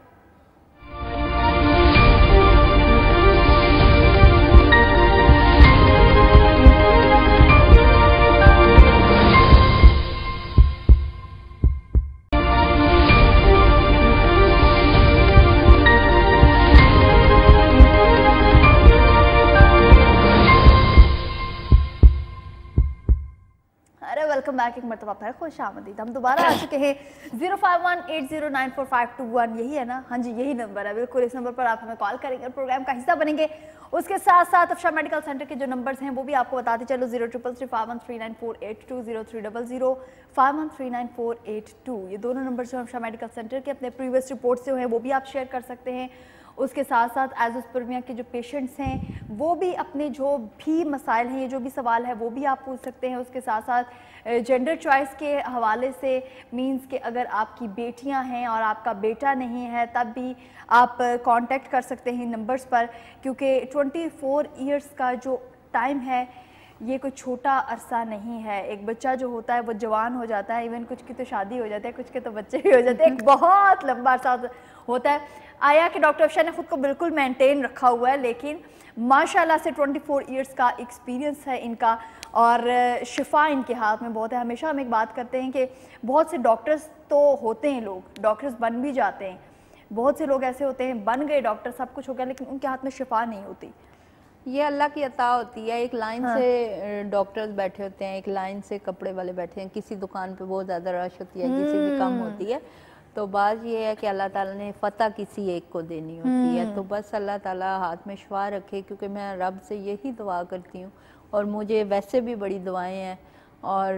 Welcome back. एक मरतबा फिर खुश आमदीद। हम दोबारा आ चुके हैं 0518094521, यही है ना? हाँ जी, यही नंबर है बिल्कुल। इस नंबर पर आप हमें कॉल करेंगे और प्रोग्राम का हिस्सा बनेंगे। उसके साथ साथ अफशा मेडिकल सेंटर के जो नंबर्स हैं वो भी आपको बताते चलो, 033351394820, 0300513948 ये दोनों नंबर जो अफशा मेडिकल सेंटर के अपने प्रीवियस रिपोर्ट से हैं वो भी आप शेयर कर सकते हैं। उसके साथ साथ एजोस्पर्मिया के जो पेशेंट्स हैं वो भी अपने जो भी मसाइल हैं, ये जो भी सवाल है वो भी आप पूछ सकते हैं। उसके साथ साथ जेंडर चॉइस के हवाले से मींस कि अगर आपकी बेटियां हैं और आपका बेटा नहीं है तब भी आप कांटेक्ट कर सकते हैं नंबर्स पर, क्योंकि 24 इयर्स का जो टाइम है ये कोई छोटा अरसा नहीं है। एक बच्चा जो होता है वो जवान हो जाता है, इवन कुछ की तो शादी हो जाती है, कुछ के तो बच्चे भी हो जाते हैं, एक बहुत लंबा अरसा होता है। आया कि डॉक्टर अफशा ने खुद को बिल्कुल मेंटेन रखा हुआ है, लेकिन माशाल्लाह से 24 इयर्स का एक्सपीरियंस है इनका और शिफा इनके हाथ में बहुत है। हमेशा हम एक बात करते हैं कि बहुत से डॉक्टर्स तो होते हैं, लोग डॉक्टर्स बन भी जाते हैं, बहुत से लोग ऐसे होते हैं बन गए डॉक्टर, सब कुछ हो गया, लेकिन उनके हाथ में शिफा नहीं होती। ये अल्लाह की अता होती है। एक लाइन से डॉक्टर्स बैठे होते हैं, एक लाइन से कपड़े वाले बैठे हैं, किसी दुकान पे बहुत ज़्यादा रश होती है, किसी भी कम होती है। तो बात ये है कि अल्लाह ताला ने फ़तह किसी एक को देनी होती है, तो बस अल्लाह ताला हाथ में शिफा रखे, क्योंकि मैं रब से यही दुआ करती हूँ और मुझे वैसे भी बड़ी दुआएं हैं और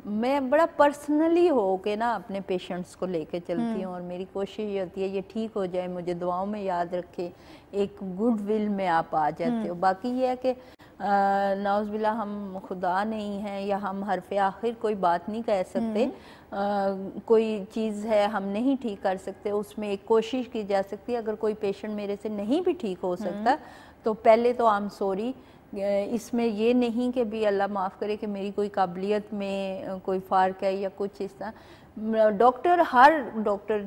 मैं बड़ा पर्सनली हो के ना अपने पेशेंट्स को लेके चलती हूँ और मेरी कोशिश ये होती है ये ठीक हो जाए, मुझे दुआओं में याद रखे, एक गुड विल में आप आ जाते हो। बाकी ये है कि नाउज़बिल्ला हम खुदा नहीं हैं या हम हरफ़े आखिर कोई बात नहीं कह सकते, कोई चीज़ है हम नहीं ठीक कर सकते, उसमें एक कोशिश की जा सकती है। अगर कोई पेशेंट मेरे से नहीं भी ठीक हो सकता तो पहले तो आई एम सॉरी, इसमें ये नहीं कि भी अल्लाह माफ़ करे कि मेरी कोई काबिलियत में कोई फ़र्क है या कुछ इस तरह। डॉक्टर, हर डॉक्टर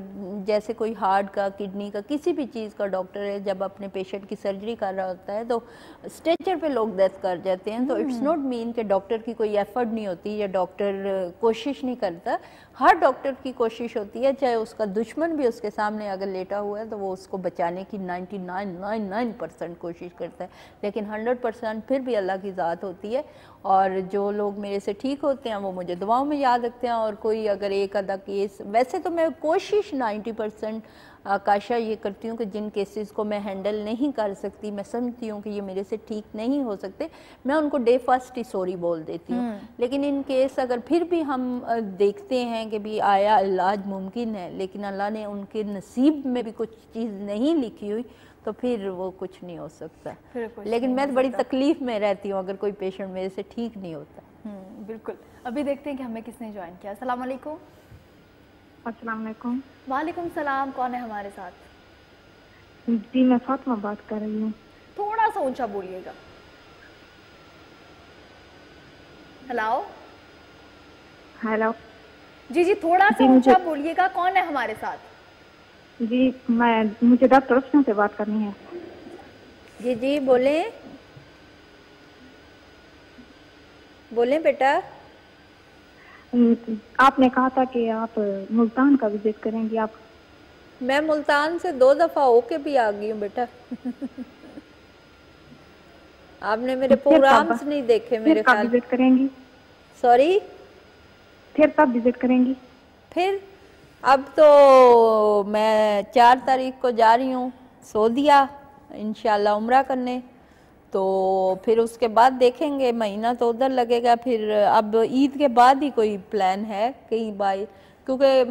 जैसे कोई हार्ट का, किडनी का, किसी भी चीज़ का डॉक्टर है, जब अपने पेशेंट की सर्जरी कर रहा होता है तो स्ट्रेचर पे लोग डेथ कर जाते हैं। तो इट्स नॉट मीन कि डॉक्टर की कोई एफर्ट नहीं होती या डॉक्टर कोशिश नहीं करता। हर डॉक्टर की कोशिश होती है, चाहे उसका दुश्मन भी उसके सामने अगर लेटा हुआ है तो वो उसको बचाने की 99.99% कोशिश करता है, लेकिन 100% फिर भी अल्लाह की ज़ात होती है। और जो लोग मेरे से ठीक होते हैं वो मुझे दुआओं में याद रखते हैं। और कोई अगर एक आधा केस, वैसे तो मैं कोशिश 90% आकाशा ये करती हूँ कि जिन केसेस को मैं हैंडल नहीं कर सकती, मैं समझती हूँ कि ये मेरे से ठीक नहीं हो सकते, मैं उनको डे फर्स्ट ही सॉरी बोल देती हूँ। लेकिन इन केस अगर फिर भी हम देखते हैं कि भी आया इलाज मुमकिन है, लेकिन अल्लाह ने उनके नसीब में भी कुछ चीज़ नहीं लिखी हुई, तो फिर वो कुछ नहीं हो सकता। लेकिन मैं बड़ी तकलीफ में रहती हूँ अगर कोई पेशेंट मेरे से ठीक नहीं होता। बिल्कुल। अभी देखते हैं कि हमें किसने ज्वाइन किया। अस्सलाम वालेकुम। अस्सलाम वालेकुम। वालेकुम सलाम। कौन है हमारे साथ? जी, मैं फातिमा बात कर रही हूँ। थोड़ा सा ऊंचा बोलिएगा। हेलो। हेलो। जी, थोड़ा सा ऊंचा बोलिएगा। कौन है हमारे साथ? जी, मुझे डॉक्टर अफशा से बात करनी है। जी बोले बोले बेटा। आपने कहा था कि आप मुल्तान का विजिट करेंगी। आप? मैं मुल्तान से 2 दफा होके भी आ गई हूँ बेटा। आपने मेरे प्रोग्राम्स नहीं देखे मेरे ख्याल। विजिट करेंगी? सॉरी, फिर कब विजिट करेंगी? फिर अब तो मैं 4 तारीख को जा रही हूँ सऊदीया इंशाल्लाह उम्रा करने, तो फिर उसके बाद देखेंगे, महीना तो उधर लगेगा। फिर अब ईद के बाद ही कोई प्लान है कहीं बाई, क्योंकि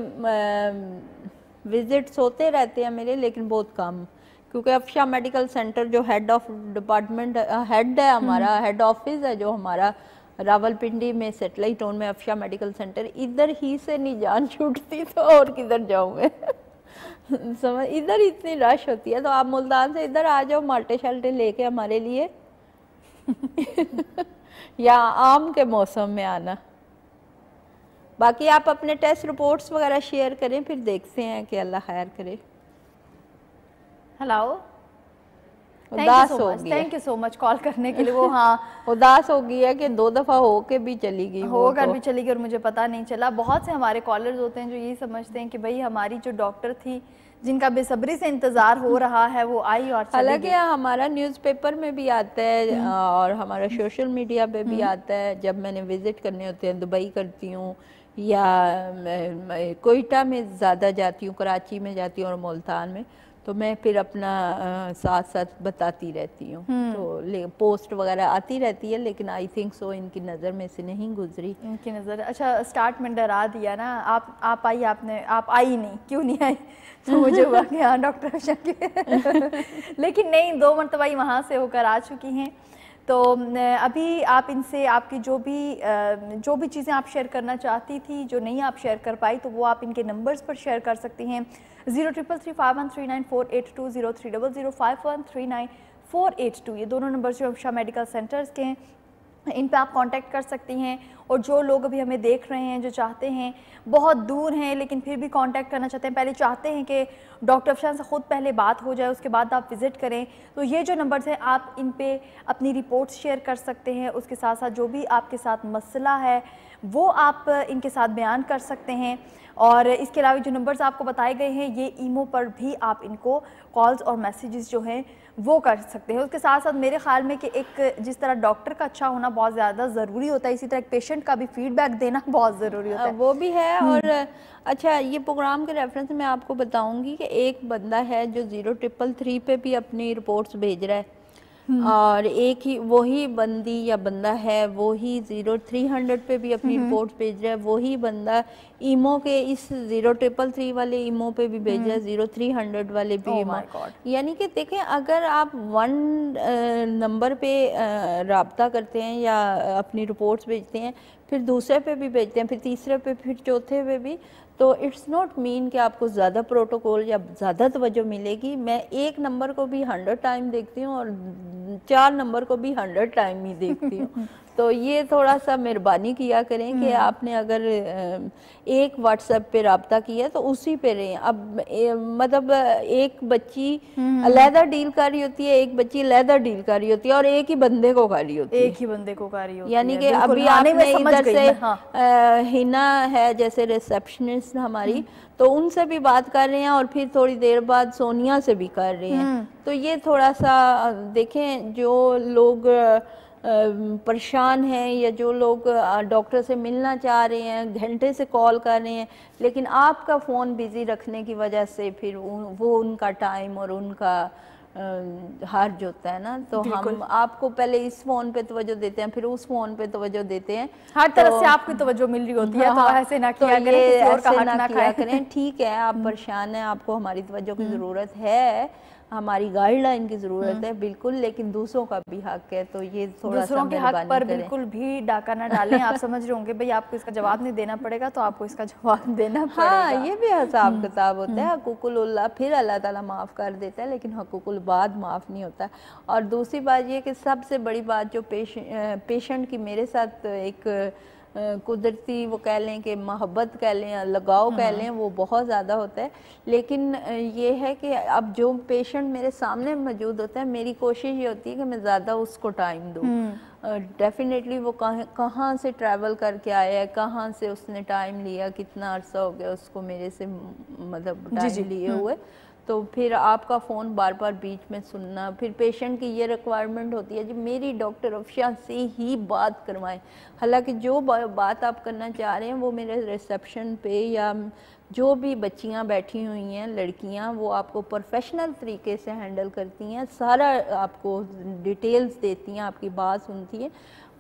विजिट्स होते रहते हैं मेरे, लेकिन बहुत कम, क्योंकि अफशा मेडिकल सेंटर जो हेड ऑफ डिपार्टमेंट हेड है हमारा, हेड ऑफिस है जो हमारा रावलपिंडी में सेटेलाइट टाउन में अफशा मेडिकल सेंटर, इधर ही से नहीं जान छूटती तो और किधर जाऊँगे। समझ, इधर इतनी रश होती है, तो आप मुल्तान से इधर आ जाओ माल्टे शाल्टे लेके हमारे लिए। या आम के मौसम में आना। बाकी आप अपने टेस्ट रिपोर्ट्स वगैरह शेयर करें, फिर देखते हैं कि अल्लाह खैर करे। हेलो। उदास हो गई। Thank you so much call करने के लिए। वो हाँ उदास हो गई है कि 2 दफा होके भी चली गई, होकर भी चली गई और मुझे पता नहीं चला। बहुत से हमारे कॉलर्स होते हैं जो यही समझते हैं कि भाई हमारी जो डॉक्टर थी जिनका बेसब्री से इंतजार हो रहा है वो आई और चली हालांकि गई। हमारा न्यूज़पेपर में भी आता है और हमारा सोशल मीडिया पे भी आता है। जब मैंने विजिट करने होते हैं, दुबई करती हूँ या कोयटा में ज़्यादा जाती हूँ, कराची में जाती हूँ और मुल्तान में, तो मैं फिर अपना साथ साथ बताती रहती हूँ। तो पोस्ट वगैरह आती रहती है, लेकिन आई थिंक सो इनकी नज़र में से नहीं गुजरी। इनकी नज़र, अच्छा स्टार्ट में डरा दिया ना, आप आई, आप आई नहीं, क्यों नहीं आई? तो मुझे हुआ कि हाँ डॉक्टर अफशान के लेकिन नहीं, 2 मरतबा ही वहाँ से होकर आ चुकी हैं। तो अभी आप इनसे आपकी जो भी चीज़ें आप शेयर करना चाहती थी, जो नहीं आप शेयर कर पाई, तो वो आप इनके नंबर्स पर शेयर कर सकती हैं। 033351394820 0300513948 ये दोनों नंबर जो अफशा मेडिकल सेंटर्स के हैं, इन पे आप कांटेक्ट कर सकती हैं। और जो लोग अभी हमें देख रहे हैं, जो चाहते हैं, बहुत दूर हैं लेकिन फिर भी कांटेक्ट करना चाहते हैं, पहले चाहते हैं कि डॉक्टर अफशान से ख़ुद पहले बात हो जाए, उसके बाद आप विज़िट करें, तो ये जो नंबर्स हैं आप इन पे अपनी रिपोर्ट्स शेयर कर सकते हैं। उसके साथ साथ जो भी आपके साथ मसला है वो आप इनके साथ बयान कर सकते हैं। और इसके अलावा जो नंबर्स आपको बताए गए हैं, ये ईमो पर भी आप इनको कॉल्स और मैसेजेस जो हैं वो कर सकते हैं। उसके साथ साथ मेरे ख्याल में कि एक जिस तरह डॉक्टर का अच्छा होना बहुत ज़्यादा ज़रूरी होता है, इसी तरह एक पेशेंट का भी फीडबैक देना बहुत ज़रूरी होता है। वो भी है। और अच्छा, ये प्रोग्राम के रेफरेंस में आपको बताऊंगी कि एक बंदा है जो 0333 पे भी अपनी रिपोर्ट्स भेज रहा है, और एक ही वही बंदी या बंदा है वो ही 0300 पे भी अपनी रिपोर्ट भेज रहा है, वही बंदा ईमो के इस 0333 वाले ईमो पे भी भेज रहा है, 0300 वाले भी ईमो। यानी कि देखें, अगर आप 1 नंबर पे राब्ता करते हैं या अपनी रिपोर्ट्स भेजते हैं, फिर दूसरे पे भी भेजते हैं, फिर तीसरे पे, फिर चौथे पे भी, तो इट्स नॉट मीन कि आपको ज़्यादा प्रोटोकॉल या ज़्यादा तवज्जो मिलेगी। मैं एक नंबर को भी 100 टाइम देखती हूँ और 4 नंबर को भी 100 टाइम ही देखती हूँ। तो ये थोड़ा सा मेहरबानी किया करें कि आपने अगर एक व्हाट्सएप पे रब्ता किया तो उसी पे रहें। अब मतलब एक बच्ची अलहदा डील कर रही होती है, एक बच्ची अलहदा डील कर रही होती है, और एक ही बंदे को कर रही होती है, एक ही बंदे को कर रही होती है। यानी कि अभी आपने इधर से हिना है जैसे रिसेप्शनिस्ट हमारी, तो उनसे भी बात कर रहे हैं और फिर थोड़ी देर बाद सोनिया से भी कर रहे हैं। तो ये थोड़ा सा देखें, जो लोग परेशान हैं या जो लोग डॉक्टर से मिलना चाह रहे हैं, घंटे से कॉल कर रहे हैं, लेकिन आपका फ़ोन बिज़ी रखने की वजह से फिर वो उनका टाइम और उनका हार्ज होता है ना। तो हम आपको पहले इस फ़ोन पे तवज्जो देते हैं, फिर उस फ़ोन पे तवज्जो देते हैं, हर तरह से आपकी तवज्जो मिल रही होती है। तो ऐसे ना किया करें, किसी और का हक ना खाया करें। ठीक है, आप परेशान हैं, आपको हमारी तवज्जो की ज़रूरत है, हमारी गाइडलाइन की ज़रूरत है, बिल्कुल, लेकिन दूसरों का भी हक है। तो ये थोड़ा दूसरों के हक पर बिल्कुल भी डाका ना डालें। आप समझ रहे होंगे भाई आपको इसका जवाब नहीं देना पड़ेगा, तो आपको इसका जवाब देना पड़ेगा। हाँ, ये भी हिसाब किताब होता है। हकूकुल्लाह फिर अल्लाह ताला माफ़ कर देता है, लेकिन हकूकुल बाद माफ़ नहीं होता। और दूसरी बात ये कि सबसे बड़ी बात जो पेशेंट की मेरे साथ एक कुदरती वो कह लें कि मोहब्बत कह लें, लगाव कह लें, वो बहुत ज़्यादा होता है। लेकिन ये है कि अब जो पेशेंट मेरे सामने मौजूद होता है, मेरी कोशिश ये होती है कि मैं ज़्यादा उसको टाइम दूँ। डेफिनेटली वो कहाँ से ट्रैवल करके आया है, कहाँ से उसने टाइम लिया, कितना अरसा हो गया उसको मेरे से मतलब टाइम लिए हुए। तो फिर आपका फ़ोन बार बार बीच में सुनना, फिर पेशेंट की ये रिक्वायरमेंट होती है कि मेरी डॉक्टर अफशान से ही बात करवाएं। हालांकि जो बात आप करना चाह रहे हैं वो मेरे रिसेप्शन पे या जो भी बच्चियां बैठी हुई हैं, लड़कियां, वो आपको प्रोफेशनल तरीके से हैंडल करती हैं, सारा आपको डिटेल्स देती हैं, आपकी बात सुनती हैं,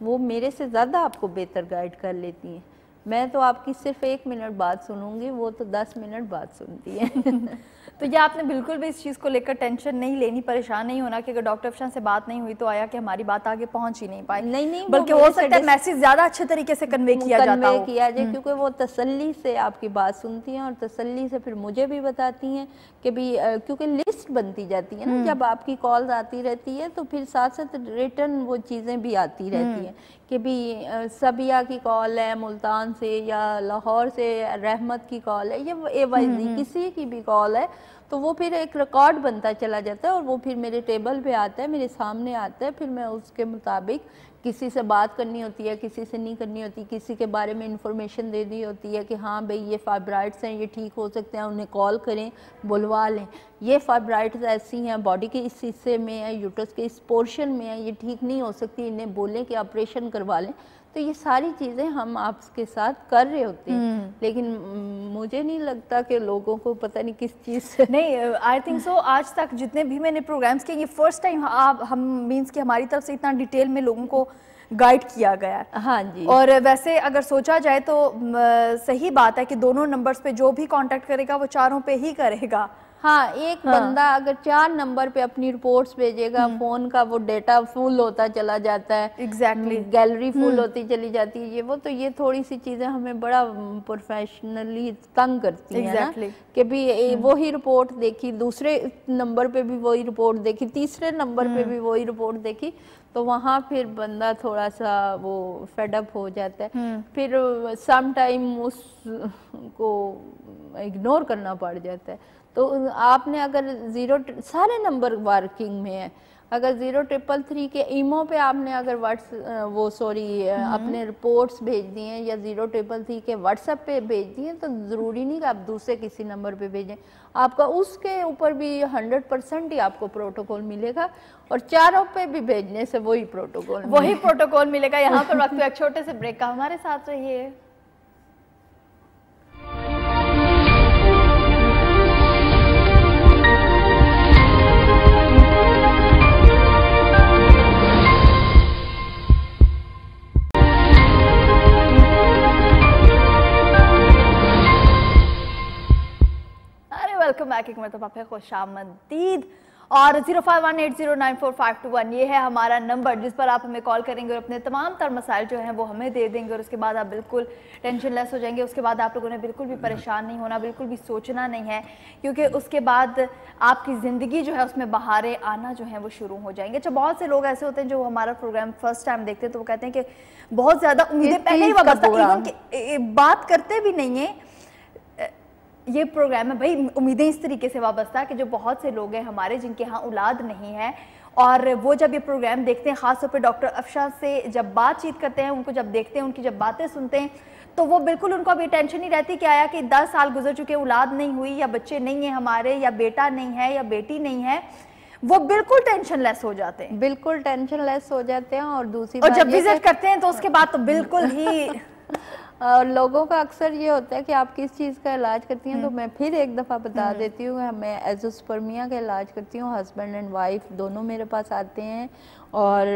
वो मेरे से ज़्यादा आपको बेहतर गाइड कर लेती हैं। मैं तो आपकी सिर्फ 1 मिनट बात सुनूंगी, वो तो 10 मिनट बात सुनती है। तो ये आपने बिल्कुल भी इस चीज़ को लेकर टेंशन नहीं लेनी, परेशान नहीं होना कि अगर डॉक्टर अफशान से बात नहीं हुई तो आया कि हमारी बात आगे पहुंच ही नहीं पाई। नहीं, बल्कि हो सकता है मैसेज ज़्यादा अच्छे तरीके से कन्वे किया जाए, क्योंकि वो तसल्ली से आपकी बात सुनती हैं और तसल्ली से फिर मुझे भी बताती हैं कि भी क्योंकि लिस्ट बनती जाती है ना, जब आपकी कॉल्स आती रहती है तो फिर साथ साथ रिटर्न वो चीज़ें भी आती रहती हैं कि भी सबिया की कॉल है मुल्तान से या लाहौर से, रहमत की कॉल है या AYZ किसी की भी कॉल है, तो वो फिर एक रिकॉर्ड बनता चला जाता है और वो फिर मेरे टेबल पे आता है, मेरे सामने आता है, फिर मैं उसके मुताबिक किसी से बात करनी होती है, किसी से नहीं करनी होती, किसी के बारे में इंफॉर्मेशन दे दी होती है कि हाँ भाई ये फाइब्राइड्स हैं, ये ठीक हो सकते हैं, उन्हें कॉल करें, बुलवा लें। ये फाइब्राइड्स ऐसी हैं, बॉडी के इस हिस्से में है, यूट्रस के इस पोर्शन में है, ये ठीक नहीं हो सकती, इन्हें बोलें कि ऑपरेशन करवा लें। तो ये सारी चीज़ें हम आपके साथ कर रहे होते हैं, लेकिन मुझे नहीं लगता कि लोगों को पता नहीं किस चीज़ से नहीं, आई थिंक सो आज तक जितने भी मैंने प्रोग्राम्स किए, ये फर्स्ट टाइम आप हम मीन्स कि हमारी तरफ से इतना डिटेल में लोगों को गाइड किया गया है। हाँ जी। और वैसे अगर सोचा जाए तो सही बात है कि दोनों नंबर्स पे जो भी कांटेक्ट करेगा वो चारों पे ही करेगा। हाँ, एक बंदा अगर 4 नंबर पे अपनी रिपोर्ट्स भेजेगा, फोन का वो डेटा फुल होता चला जाता है, एग्जैक्टली गैलरी फुल होती चली जाती है, ये वो, तो ये थोड़ी सी चीजें हमें बड़ा प्रोफेशनली तंग करती हैं ना, कि भी वही रिपोर्ट देखी, दूसरे नंबर पे भी वही रिपोर्ट देखी, तीसरे नंबर पे भी वही रिपोर्ट देखी, तो वहाँ फिर बंदा थोड़ा सा वो फेडअप हो जाता है, फिर सम टाइम उसको इग्नोर करना पड़ जाता है। तो आपने अगर सारे नंबर वर्किंग में है, अगर 0333 के ईमो पे आपने अगर अपने रिपोर्ट्स भेज दिए हैं या 0333 के व्हाट्सएप पे भेज दिए, तो ज़रूरी नहीं कि आप दूसरे किसी नंबर पे भेजें, आपका उसके ऊपर भी 100% ही आपको प्रोटोकॉल मिलेगा, और चारों पे भी भेजने से वही प्रोटोकॉल मिलेगा। यहाँ पर वक्त एक छोटे से ब्रेक का, हमारे साथ रहिए। वेलकम बैक, एक मरतबा फिर खुशामदीद। और 0518094521 ये है हमारा नंबर जिस पर आप हमें कॉल करेंगे और अपने तमाम तर मसाइल जो हैं वो हमें दे देंगे, और उसके बाद आप बिल्कुल टेंशन लेस हो जाएंगे। उसके बाद आप लोगों ने बिल्कुल भी परेशान नहीं होना, बिल्कुल भी सोचना नहीं है, क्योंकि उसके बाद आपकी ज़िंदगी जो है उसमें बहारें आना जो है वो शुरू हो जाएंगे। अच्छा, बहुत से लोग ऐसे होते हैं जो हमारा प्रोग्राम फर्स्ट टाइम देखते हैं, तो वो कहते हैं कि बहुत ज़्यादा उम्मीदें पहले ही वाबस्ता, बात करते भी नहीं है ये प्रोग्राम है भाई, उम्मीदें इस तरीके से वाबस्ता है कि जो बहुत से लोग हैं हमारे जिनके यहाँ औलाद नहीं है, और वो जब ये प्रोग्राम देखते हैं, ख़ासतौर पे डॉक्टर अफशा से जब बातचीत करते हैं, उनको जब देखते हैं, उनकी जब बातें सुनते हैं, तो वो बिल्कुल, उनको अभी टेंशन नहीं रहती कि आया कि 10 साल गुजर चुके, औलाद नहीं हुई, या बच्चे नहीं हैं हमारे, या बेटा नहीं है, या बेटी नहीं है, वो बिल्कुल टेंशन लेस हो जाते हैं, बिल्कुल टेंशन लेस हो जाते हैं। और दूसरी और जब विजिट करते हैं तो उसके बाद तो बिल्कुल ही और लोगों का अक्सर ये होता है कि आप किस चीज़ का इलाज करती हैं, तो मैं फिर एक दफ़ा बता देती हूँ, मैं एजोस्पर्मिया का इलाज करती हूँ। हस्बैंड एंड वाइफ दोनों मेरे पास आते हैं, और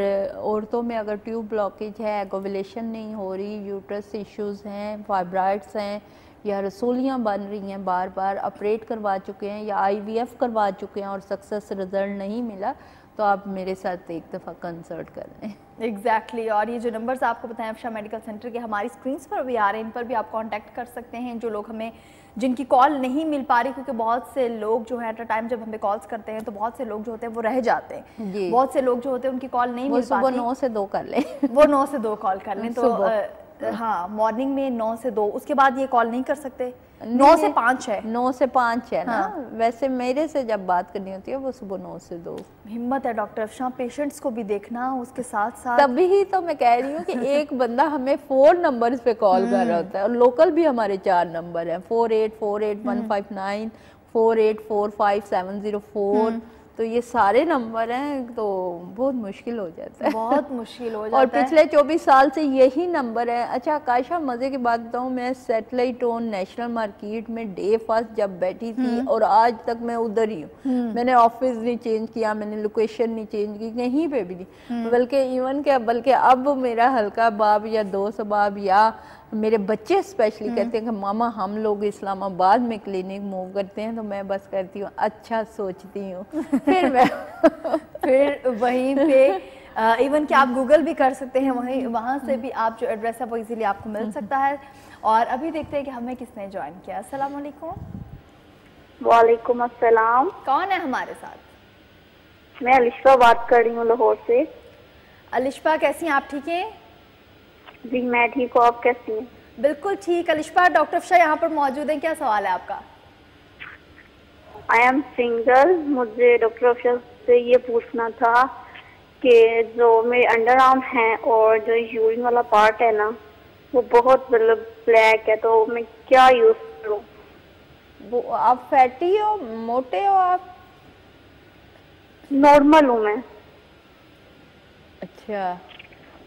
औरतों में अगर ट्यूब ब्लॉकेज है, ओवुलेशन नहीं हो रही, यूट्रस इश्यूज़ हैं, फाइब्राइड्स हैं, या रसोलियाँ बन रही हैं, बार बार ऑपरेट करवा चुके हैं या IVF करवा चुके हैं और सक्सेस रिजल्ट नहीं मिला, तो आप मेरे साथ एक दफ़ा कंसल्ट करें। एग्जैक्टली और ये जो नंबर्स आपको बताएं अफशा मेडिकल सेंटर के हमारी स्क्रीन्स पर भी आ रहे हैं, इन पर भी आप कांटेक्ट कर सकते हैं। जो लोग हमें, जिनकी कॉल नहीं मिल पा रही, क्योंकि बहुत से लोग जो है एट अ टाइम जब हमें कॉल्स करते हैं तो बहुत से लोग जो होते हैं वो रह जाते हैं, बहुत से लोग जो होते हैं उनकी कॉल नहीं मिल पाती, 9 से 2 कर लें, वो 9 से 2 कॉल कर लें, तो हाँ मॉर्निंग में 9 से 2, उसके बाद ये कॉल नहीं कर सकते। 9 से 5 है, 9 से 5 है ना। वैसे मेरे से जब बात करनी होती है वो सुबह 9 से 2। हिम्मत है डॉक्टर अफशा, पेशेंट्स को भी देखना, उसके साथ साथ तभी ही तो मैं कह रही हूँ कि एक बंदा हमें 4 नंबर्स पे कॉल कर रहा होता है, और लोकल भी हमारे 4 नंबर हैं, 4848 159 4845 704, तो ये सारे नंबर हैं, तो बहुत मुश्किल हो जाता है, बहुत मुश्किल हो जाता है। और पिछले 24 साल से यही नंबर है। अच्छा आकाशा, मज़े की बात बताऊँ, मैं सैटेलाइट टाउन नेशनल मार्केट में डे फर्स्ट जब बैठी थी, और आज तक मैं उधर ही हूँ, मैंने ऑफिस नहीं चेंज किया, मैंने लोकेशन नहीं चेंज की, कहीं पे भी नहीं, बल्कि अब मेरा हल्का बाब या दोस्त बाब या मेरे बच्चे स्पेशली कहते हैं कि मामा हम लोग इस्लामाबाद में क्लिनिक मूव करते हैं, तो मैं बस करती हूँ अच्छा सोचती हूँ, फिर मैं फिर वहीं पे इवन कि आप गूगल भी कर सकते हैं, वहाँ से भी आप जो एड्रेस है वो इजीली आपको मिल सकता है। और अभी देखते हैं कि हमें किसने ज्वाइन किया। अस्सलाम वालेकुम। वालेकुम अस्सलाम। कौन है हमारे साथ? मैं अलिशा बात कर रही हूँ लाहौर से। अलिशा कैसी हैं आप, ठीक हैं? जी मैं ठीक हूँ, आप कैसी हैं? बिल्कुल ठीक। अलिशा, डॉक्टर अफशा यहाँ पर मौजूद हैं, क्या सवाल है आपका? आई एम सिंगल, मुझे डॉक्टर अफशा से ये पूछना था कि जो मेरे अंडर आर्म है और जो यूरिन वाला पार्ट है ना वो बहुत मतलब ब्लैक है, तो मैं क्या यूज करूँ? वो आप फैटी हो, मोटे हो आप? नॉर्मल हूँ मैं। अच्छा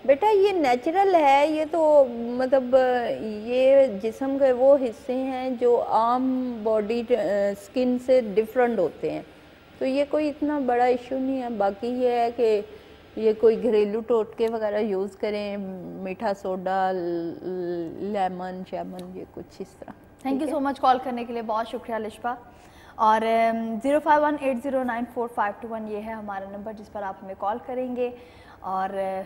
बेटा, ये नेचुरल है, ये तो मतलब ये जिस्म के वो हिस्से हैं जो आम बॉडी स्किन से डिफरेंट होते हैं, तो ये कोई इतना बड़ा इशू नहीं है। बाकी ये है कि ये कोई घरेलू टोटके वगैरह यूज़ करें, मीठा सोडा, लेमन शेमन, ये कुछ इस तरह। Thank you so much call करने के लिए, बहुत शुक्रिया लिशबा। और 0518094521 ये है हमारा नंबर जिस पर आप हमें कॉल करेंगे। और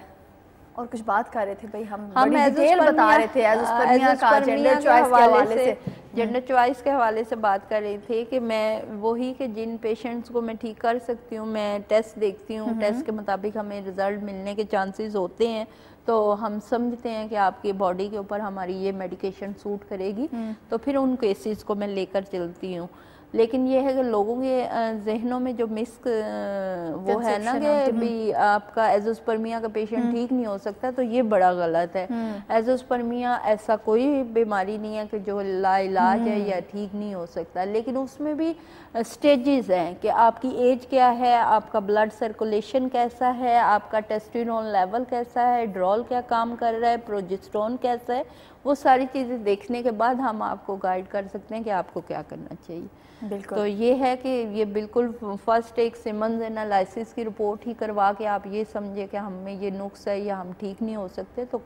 कुछ बात कर रहे थे भाई, हम बड़ी डिटेल बता रहे थे एज़ोस्पर्मिया का, जेंडर चॉइस के हवाले से, जेंडर चॉइस के हवाले से बात कर रही थी कि मैं वही कि जिन पेशेंट्स को मैं ठीक कर सकती हूँ, मैं टेस्ट देखती हूँ, टेस्ट के मुताबिक हमें रिजल्ट मिलने के चांसेस होते हैं, तो हम समझते हैं कि आपकी बॉडी के ऊपर हमारी ये मेडिकेशन सूट करेगी, तो फिर उन केसेस को मैं लेकर चलती हूँ। लेकिन ये है कि लोगों के जहनों में जो वो है ना कि भी आपका एज़ोस्पर्मिया का पेशेंट ठीक नहीं हो सकता, तो ये बड़ा गलत है। एज़ोस्पर्मिया ऐसा कोई बीमारी नहीं है कि जो लाइलाज है या ठीक नहीं हो सकता, लेकिन उसमें भी स्टेजेस हैं कि आपकी एज क्या है, आपका ब्लड सर्कुलेशन कैसा है, आपका टेस्टोस्टेरोन लेवल कैसा है, ड्रॉल क्या काम कर रहा है, प्रोजेस्टेरोन कैसा है, वो सारी चीज़ें देखने के बाद हम आपको गाइड कर सकते हैं कि आपको क्या करना चाहिए। बिल्कुल। तो ये है कि ये बिल्कुल फर्स्ट एक सिमन्स एनालिसिस की रिपोर्ट ही करवा के आप ये समझे कि हमें ये नुक्स है या हम ठीक नहीं हो सकते, तो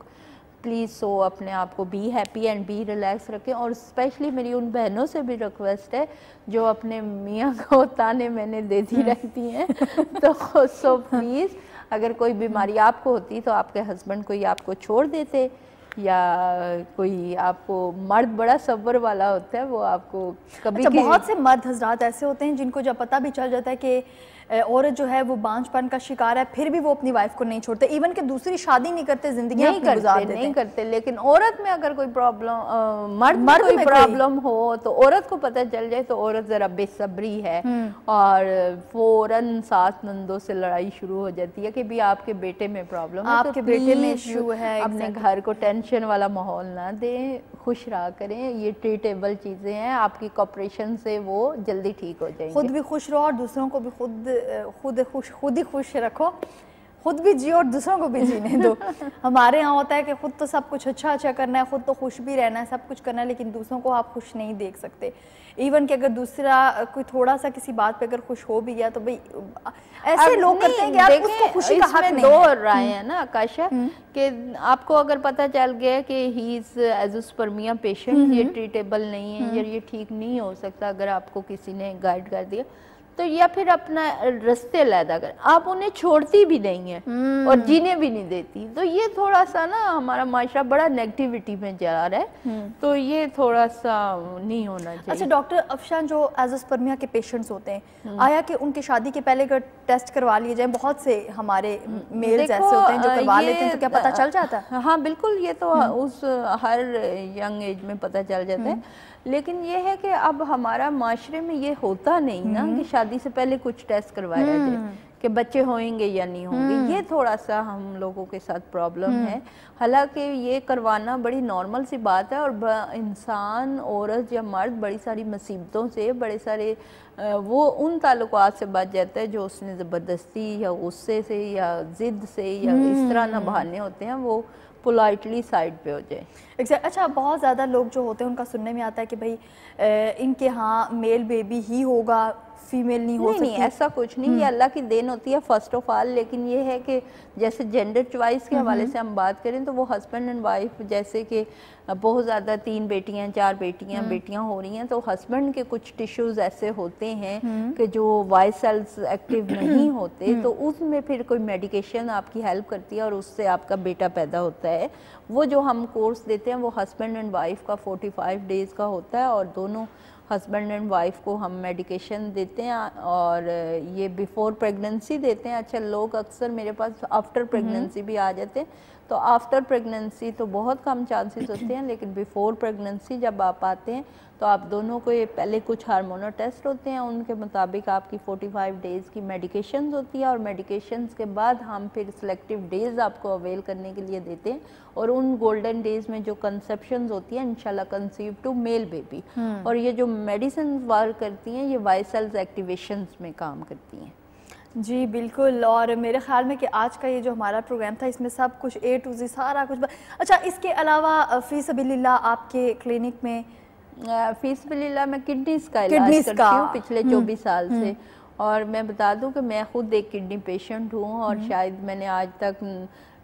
प्लीज़ सो अपने आप को be happy and be relax रखें। और स्पेशली मेरी उन बहनों से भी रिक्वेस्ट है जो अपने मियाँ को ताने मैंने देती रहती हैं तो सो प्लीज़ अगर कोई बीमारी आपको होती तो आपके हस्बैंड कोई आपको छोड़ देते, या कोई आपको मर्द बड़ा सब्र वाला होता है वो आपको कभी बहुत से मर्द हजरात ऐसे होते हैं जिनको जब पता भी चल जाता है कि औरत जो है वो बांझपन का शिकार है, फिर भी वो अपनी वाइफ को नहीं छोड़ते, इवन कि दूसरी शादी नहीं करते, जिंदगी नहीं करते। लेकिन औरत में अगर कोई प्रॉब्लम, मर्द कोई प्रॉब्लम हो तो औरत को पता चल जाए तो औरत जरा बेसब्री है और फौरन सास नंदों से लड़ाई शुरू हो जाती है कि भी आपके बेटे में प्रॉब्लम है, आपके बेटे में इशू है। अपने घर को टेंशन वाला माहौल ना दें, खुश रहा करें, ये ट्रीटेबल चीजें हैं, आपकी कॉपरेशन से वो जल्दी ठीक हो जाएंगे। खुद भी खुश रहो और दूसरों को भी खुद ही खुश रखो, खुद भी जियो और दूसरों को भी जीने दो। हमारे यहाँ होता है कि खुद तो सब कुछ अच्छा करना है, खुद तो खुश भी रहना है, सब कुछ करना है, लेकिन दूसरों को आप खुश नहीं देख सकते। इवन कि अगर दूसरा कोई थोड़ा सा किसी बात पे अगर खुश हो भी गया तो भाई ऐसे लोग करते हैं कि आप उसको खुशी का हक नहीं। दो राय है ना आकाशा, कि आपको अगर पता चल गया कि ही इज एज़ोस्पर्मिया पेशेंट, ये ट्रीटेबल नहीं है या ये ठीक नहीं हो सकता, अगर आपको किसी ने गाइड कर दिया तो, या फिर अपना रास्ते लैदा कर, आप उन्हें छोड़ती भी नहीं है और जीने भी नहीं देती, तो ये थोड़ा सा ना हमारा माशरा बड़ा नेगेटिविटी में जा रहा है, तो ये थोड़ा सा नहीं होना चाहिए। अच्छा डॉक्टर अफशान, जो एज़ोस्पर्मिया के पेशेंट्स होते हैं, आया कि उनकी शादी के पहले अगर टेस्ट करवा लिए जाए, बहुत से हमारे मेल्स ऐसे होते हैं जो करवा लेते हैं, तो क्या पता चल जाता है? हाँ बिल्कुल, ये तो उस हर यंग एज में पता चल जाता है, लेकिन ये है कि अब हमारा माशरे में ये होता नहीं ना कि शादी से पहले कुछ टेस्ट करवाया जाए कि बच्चे होंगे या नहीं होंगे, ये थोड़ा सा हम लोगों के साथ प्रॉब्लम है। हालांकि ये करवाना बड़ी नॉर्मल सी बात है और इंसान, औरत या मर्द बड़ी सारी मुसीबतों से, बड़े सारे वो उन ताल्लुकात से बच जाता है जो उसने ज़बरदस्ती या गुस्से से या ज़िद से या इस तरह ना बहाने होते हैं, वो पोलाइटली साइड पे हो जाए। अच्छा, बहुत ज़्यादा लोग जो होते हैं उनका सुनने में आता है कि भाई इनके यहाँ मेल बेबी ही होगा, फीमेल नहीं हो सकती। नहीं, ऐसा कुछ नहीं, ये अल्लाह की देन होती है फर्स्ट ऑफ ऑल। लेकिन ये है कि जैसे जेंडर चॉइस के हवाले से हम बात करें तो वो हस्बैंड एंड वाइफ, जैसे कि बहुत ज़्यादा 3 बेटियां 4 बेटियां हो रही हैं, तो हस्बैंड के कुछ टिश्यूज़ ऐसे होते हैं कि जो वाई सेल्स एक्टिव नहीं होते, तो उसमें फिर कोई मेडिकेशन आपकी हेल्प करती है और उससे आपका बेटा पैदा होता है। वो जो हम कोर्स देते हैं वो हस्बैंड एंड वाइफ का 45 डेज़ का होता है और दोनों हस्बैंड एंड वाइफ को हम मेडिकेशन देते हैं और ये बिफोर प्रेगनेंसी देते हैं। अच्छा, लोग अक्सर मेरे पास आफ्टर प्रेगनेंसी भी आ जाते हैं, तो आफ्टर प्रेगनेंसी तो बहुत कम चांसेस होते हैं, लेकिन बिफोर प्रेगनेंसी जब आप आते हैं तो आप दोनों को ये पहले कुछ हार्मोनल टेस्ट होते हैं, उनके मुताबिक आपकी 45 डेज़ की मेडिकेशंस होती है और मेडिकेशंस के बाद हम फिर सिलेक्टिव डेज़ आपको अवेल करने के लिए देते हैं और उन गोल्डन डेज़ में जो कंसेप्शंस होती है इंशाल्लाह कंसीव टू मेल बेबी। और ये जो मेडिसिन वर्क करती हैं ये वाई सेल्स एक्टिवेशंस में काम करती हैं। जी बिल्कुल, और मेरे ख्याल में कि आज का ये जो हमारा प्रोग्राम था इसमें सब कुछ A to Z सारा कुछ अच्छा, इसके अलावा फी सबीलिल्लाह आपके क्लिनिक में फीस बिल्ला मैं किडनीज का इलाज करती हूँ पिछले 24 साल से, और मैं बता दूं कि मैं खुद एक किडनी पेशेंट हूँ और शायद मैंने आज तक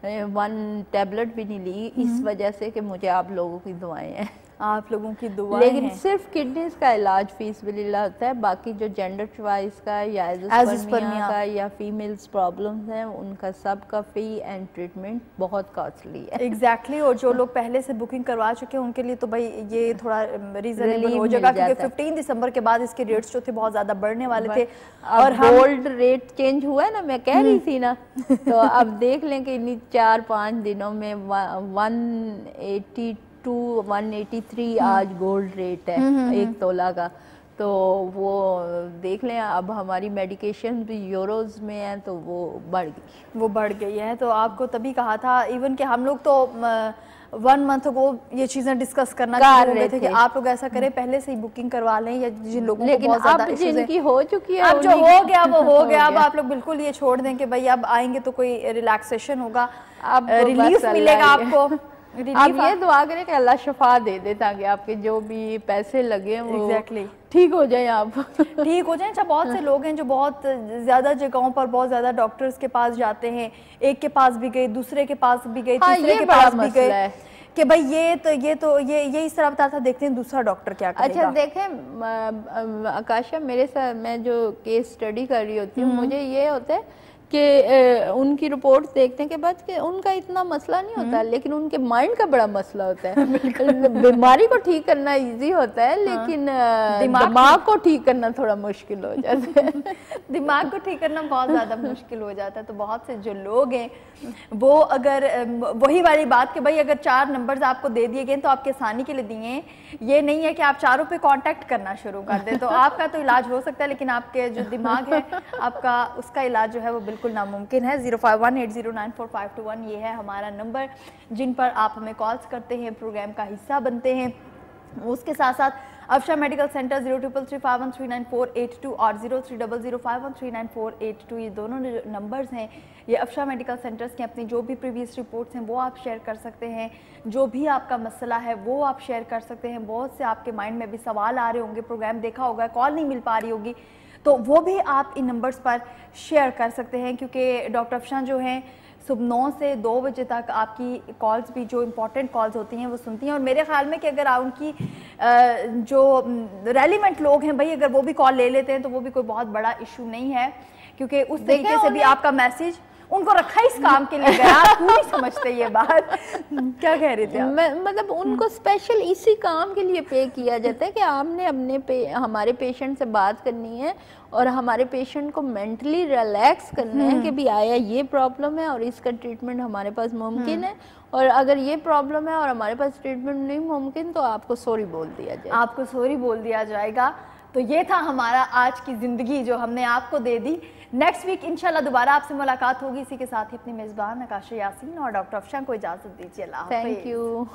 1 टैबलेट भी नहीं ली इस वजह से कि मुझे आप लोगों की दुआएं हैं। आप लोगों की दुआएं लेकिन हैं। सिर्फ किडनीज का इलाज फीस बिल्ला होता है, बाकी जो जेंडर चॉइस का या एजिस्पर्मिया का या फीमेल्स प्रॉब्लम्स हैं उनका सब का फी एंड ट्रीटमेंट बहुत कॉस्टली है। एग्जैक्टली और जो लोग पहले से बुकिंग करवा चुके हैं उनके लिए तो भाई ये थोड़ा रीजनेबल हो जाएगा, क्योंकि 15 दिसंबर के बाद इसके रेट्स जो थे बहुत ज़्यादा बढ़ने वाले थे। और गोल्ड रेट चेंज हुआ है ना, मैं कह रही थी ना, तो अब देख लें कि इन 4-5 दिनों में 182 183 आज गोल्ड रेट है 1 तोला का, तो वो देख लें। अब हमारी मेडिकेशन भी यूरोज में है तो वो बढ़ गई है। तो आपको तभी कहा था इवन कि हम लोग तो 1 मंथ को ये चीजें डिस्कस करना चाह रहे थे कि आप लोग ऐसा करें पहले से ही बुकिंग करवा लें, या जिन लोगों को बहुत ज्यादा जिनकी हो चुकी है अब जो हो गया वो हो गया। अब आप लोग बिल्कुल ये छोड़ दें कि भाई अब आएंगे तो कोई रिलैक्सेशन होगा, अब रिलीफ मिलेगा आपको। आप ये दुआ करें कि अल्लाह शफा दे दे ताकि आपके जो भी पैसे लगे वो ठीक हो जाए, आप ठीक हो जाए। अच्छा, बहुत से लोग हैं जो बहुत ज़्यादा जगहों पर बहुत ज़्यादा डॉक्टर्स के पास जाते हैं, एक के पास भी गए, दूसरे के पास भी गए, तीसरे के पास भी गए कि भाई ये इस तरह बताता, देखते हैं दूसरा डॉक्टर क्या करेगा। अच्छा देखें आकाशा, मेरे साथ मैं जो केस स्टडी कर रही होती हूँ मुझे ये होता है कि उनकी रिपोर्ट देखने के बाद कि उनका इतना मसला नहीं होता, लेकिन उनके माइंड का बड़ा मसला होता है। बीमारी को ठीक करना इजी होता है, लेकिन दिमाग को ठीक करना थोड़ा मुश्किल हो जाता है। दिमाग को ठीक करना बहुत ज़्यादा मुश्किल हो जाता है। तो बहुत से जो लोग हैं वो अगर वही वाली बात कि भाई अगर 4 नंबर्स आपको दे दिए गए तो आपके आसानी के लिए दिए हैं, ये नहीं है कि आप चारों पे कांटेक्ट करना शुरू कर दें तो आपका तो इलाज हो सकता है, लेकिन आपके जो दिमाग है आपका उसका इलाज जो है वो बिल्कुल नामुमकिन है। 0518094521 ये है हमारा नंबर जिन पर आप हमें कॉल्स करते हैं, प्रोग्राम का हिस्सा बनते हैं। उसके साथ साथ अफशा मेडिकल सेंटर 0333513948 और 0300513948 ये दोनों नंबर्स हैं, ये अफशा मेडिकल सेंटर्स के। अपनी जो भी प्रीवियस रिपोर्ट्स हैं वो आप शेयर कर सकते हैं, जो भी आपका मसला है वो आप शेयर कर सकते हैं। बहुत से आपके माइंड में भी सवाल आ रहे होंगे, प्रोग्राम देखा होगा, कॉल नहीं मिल पा रही होगी, तो वो भी आप इन नंबर्स पर शेयर कर सकते हैं, क्योंकि डॉक्टर अफशा जो हैं सुबह 9 से 2 बजे तक आपकी कॉल्स भी जो इम्पोर्टेंट कॉल्स होती हैं वो सुनती हैं। और मेरे ख्याल में कि अगर आप उनकी जो रेलिवेंट लोग हैं भाई अगर वो भी कॉल ले लेते हैं तो वो भी कोई बहुत बड़ा इशू नहीं है, क्योंकि उस तरीके से भी आपका मैसेज उनको रखा इस काम के लिए गया। आप नहीं समझते ये बात, क्या कह रही थी आप? मतलब उनको स्पेशल इसी काम के लिए पे किया जाता है कि आपने हमारे पेशेंट से बात करनी है और हमारे पेशेंट को मेंटली रिलैक्स करना है कि भी आया ये प्रॉब्लम है और इसका ट्रीटमेंट हमारे पास मुमकिन है, और अगर ये प्रॉब्लम है और हमारे पास ट्रीटमेंट नहीं मुमकिन तो आपको सॉरी बोल दिया जाएगा। आपको सॉरी बोल दिया जाएगा। तो ये था हमारा आज की ज़िंदगी जो हमने आपको दे दी। नेक्स्ट वीक इंशाल्लाह दोबारा आपसे मुलाकात होगी। इसी के साथ ही अपनी मेज़बान आकाशा यासीन और डॉक्टर अफशा को इजाज़त दीजिए। अल्लाह हाफ़िज़। Thank you.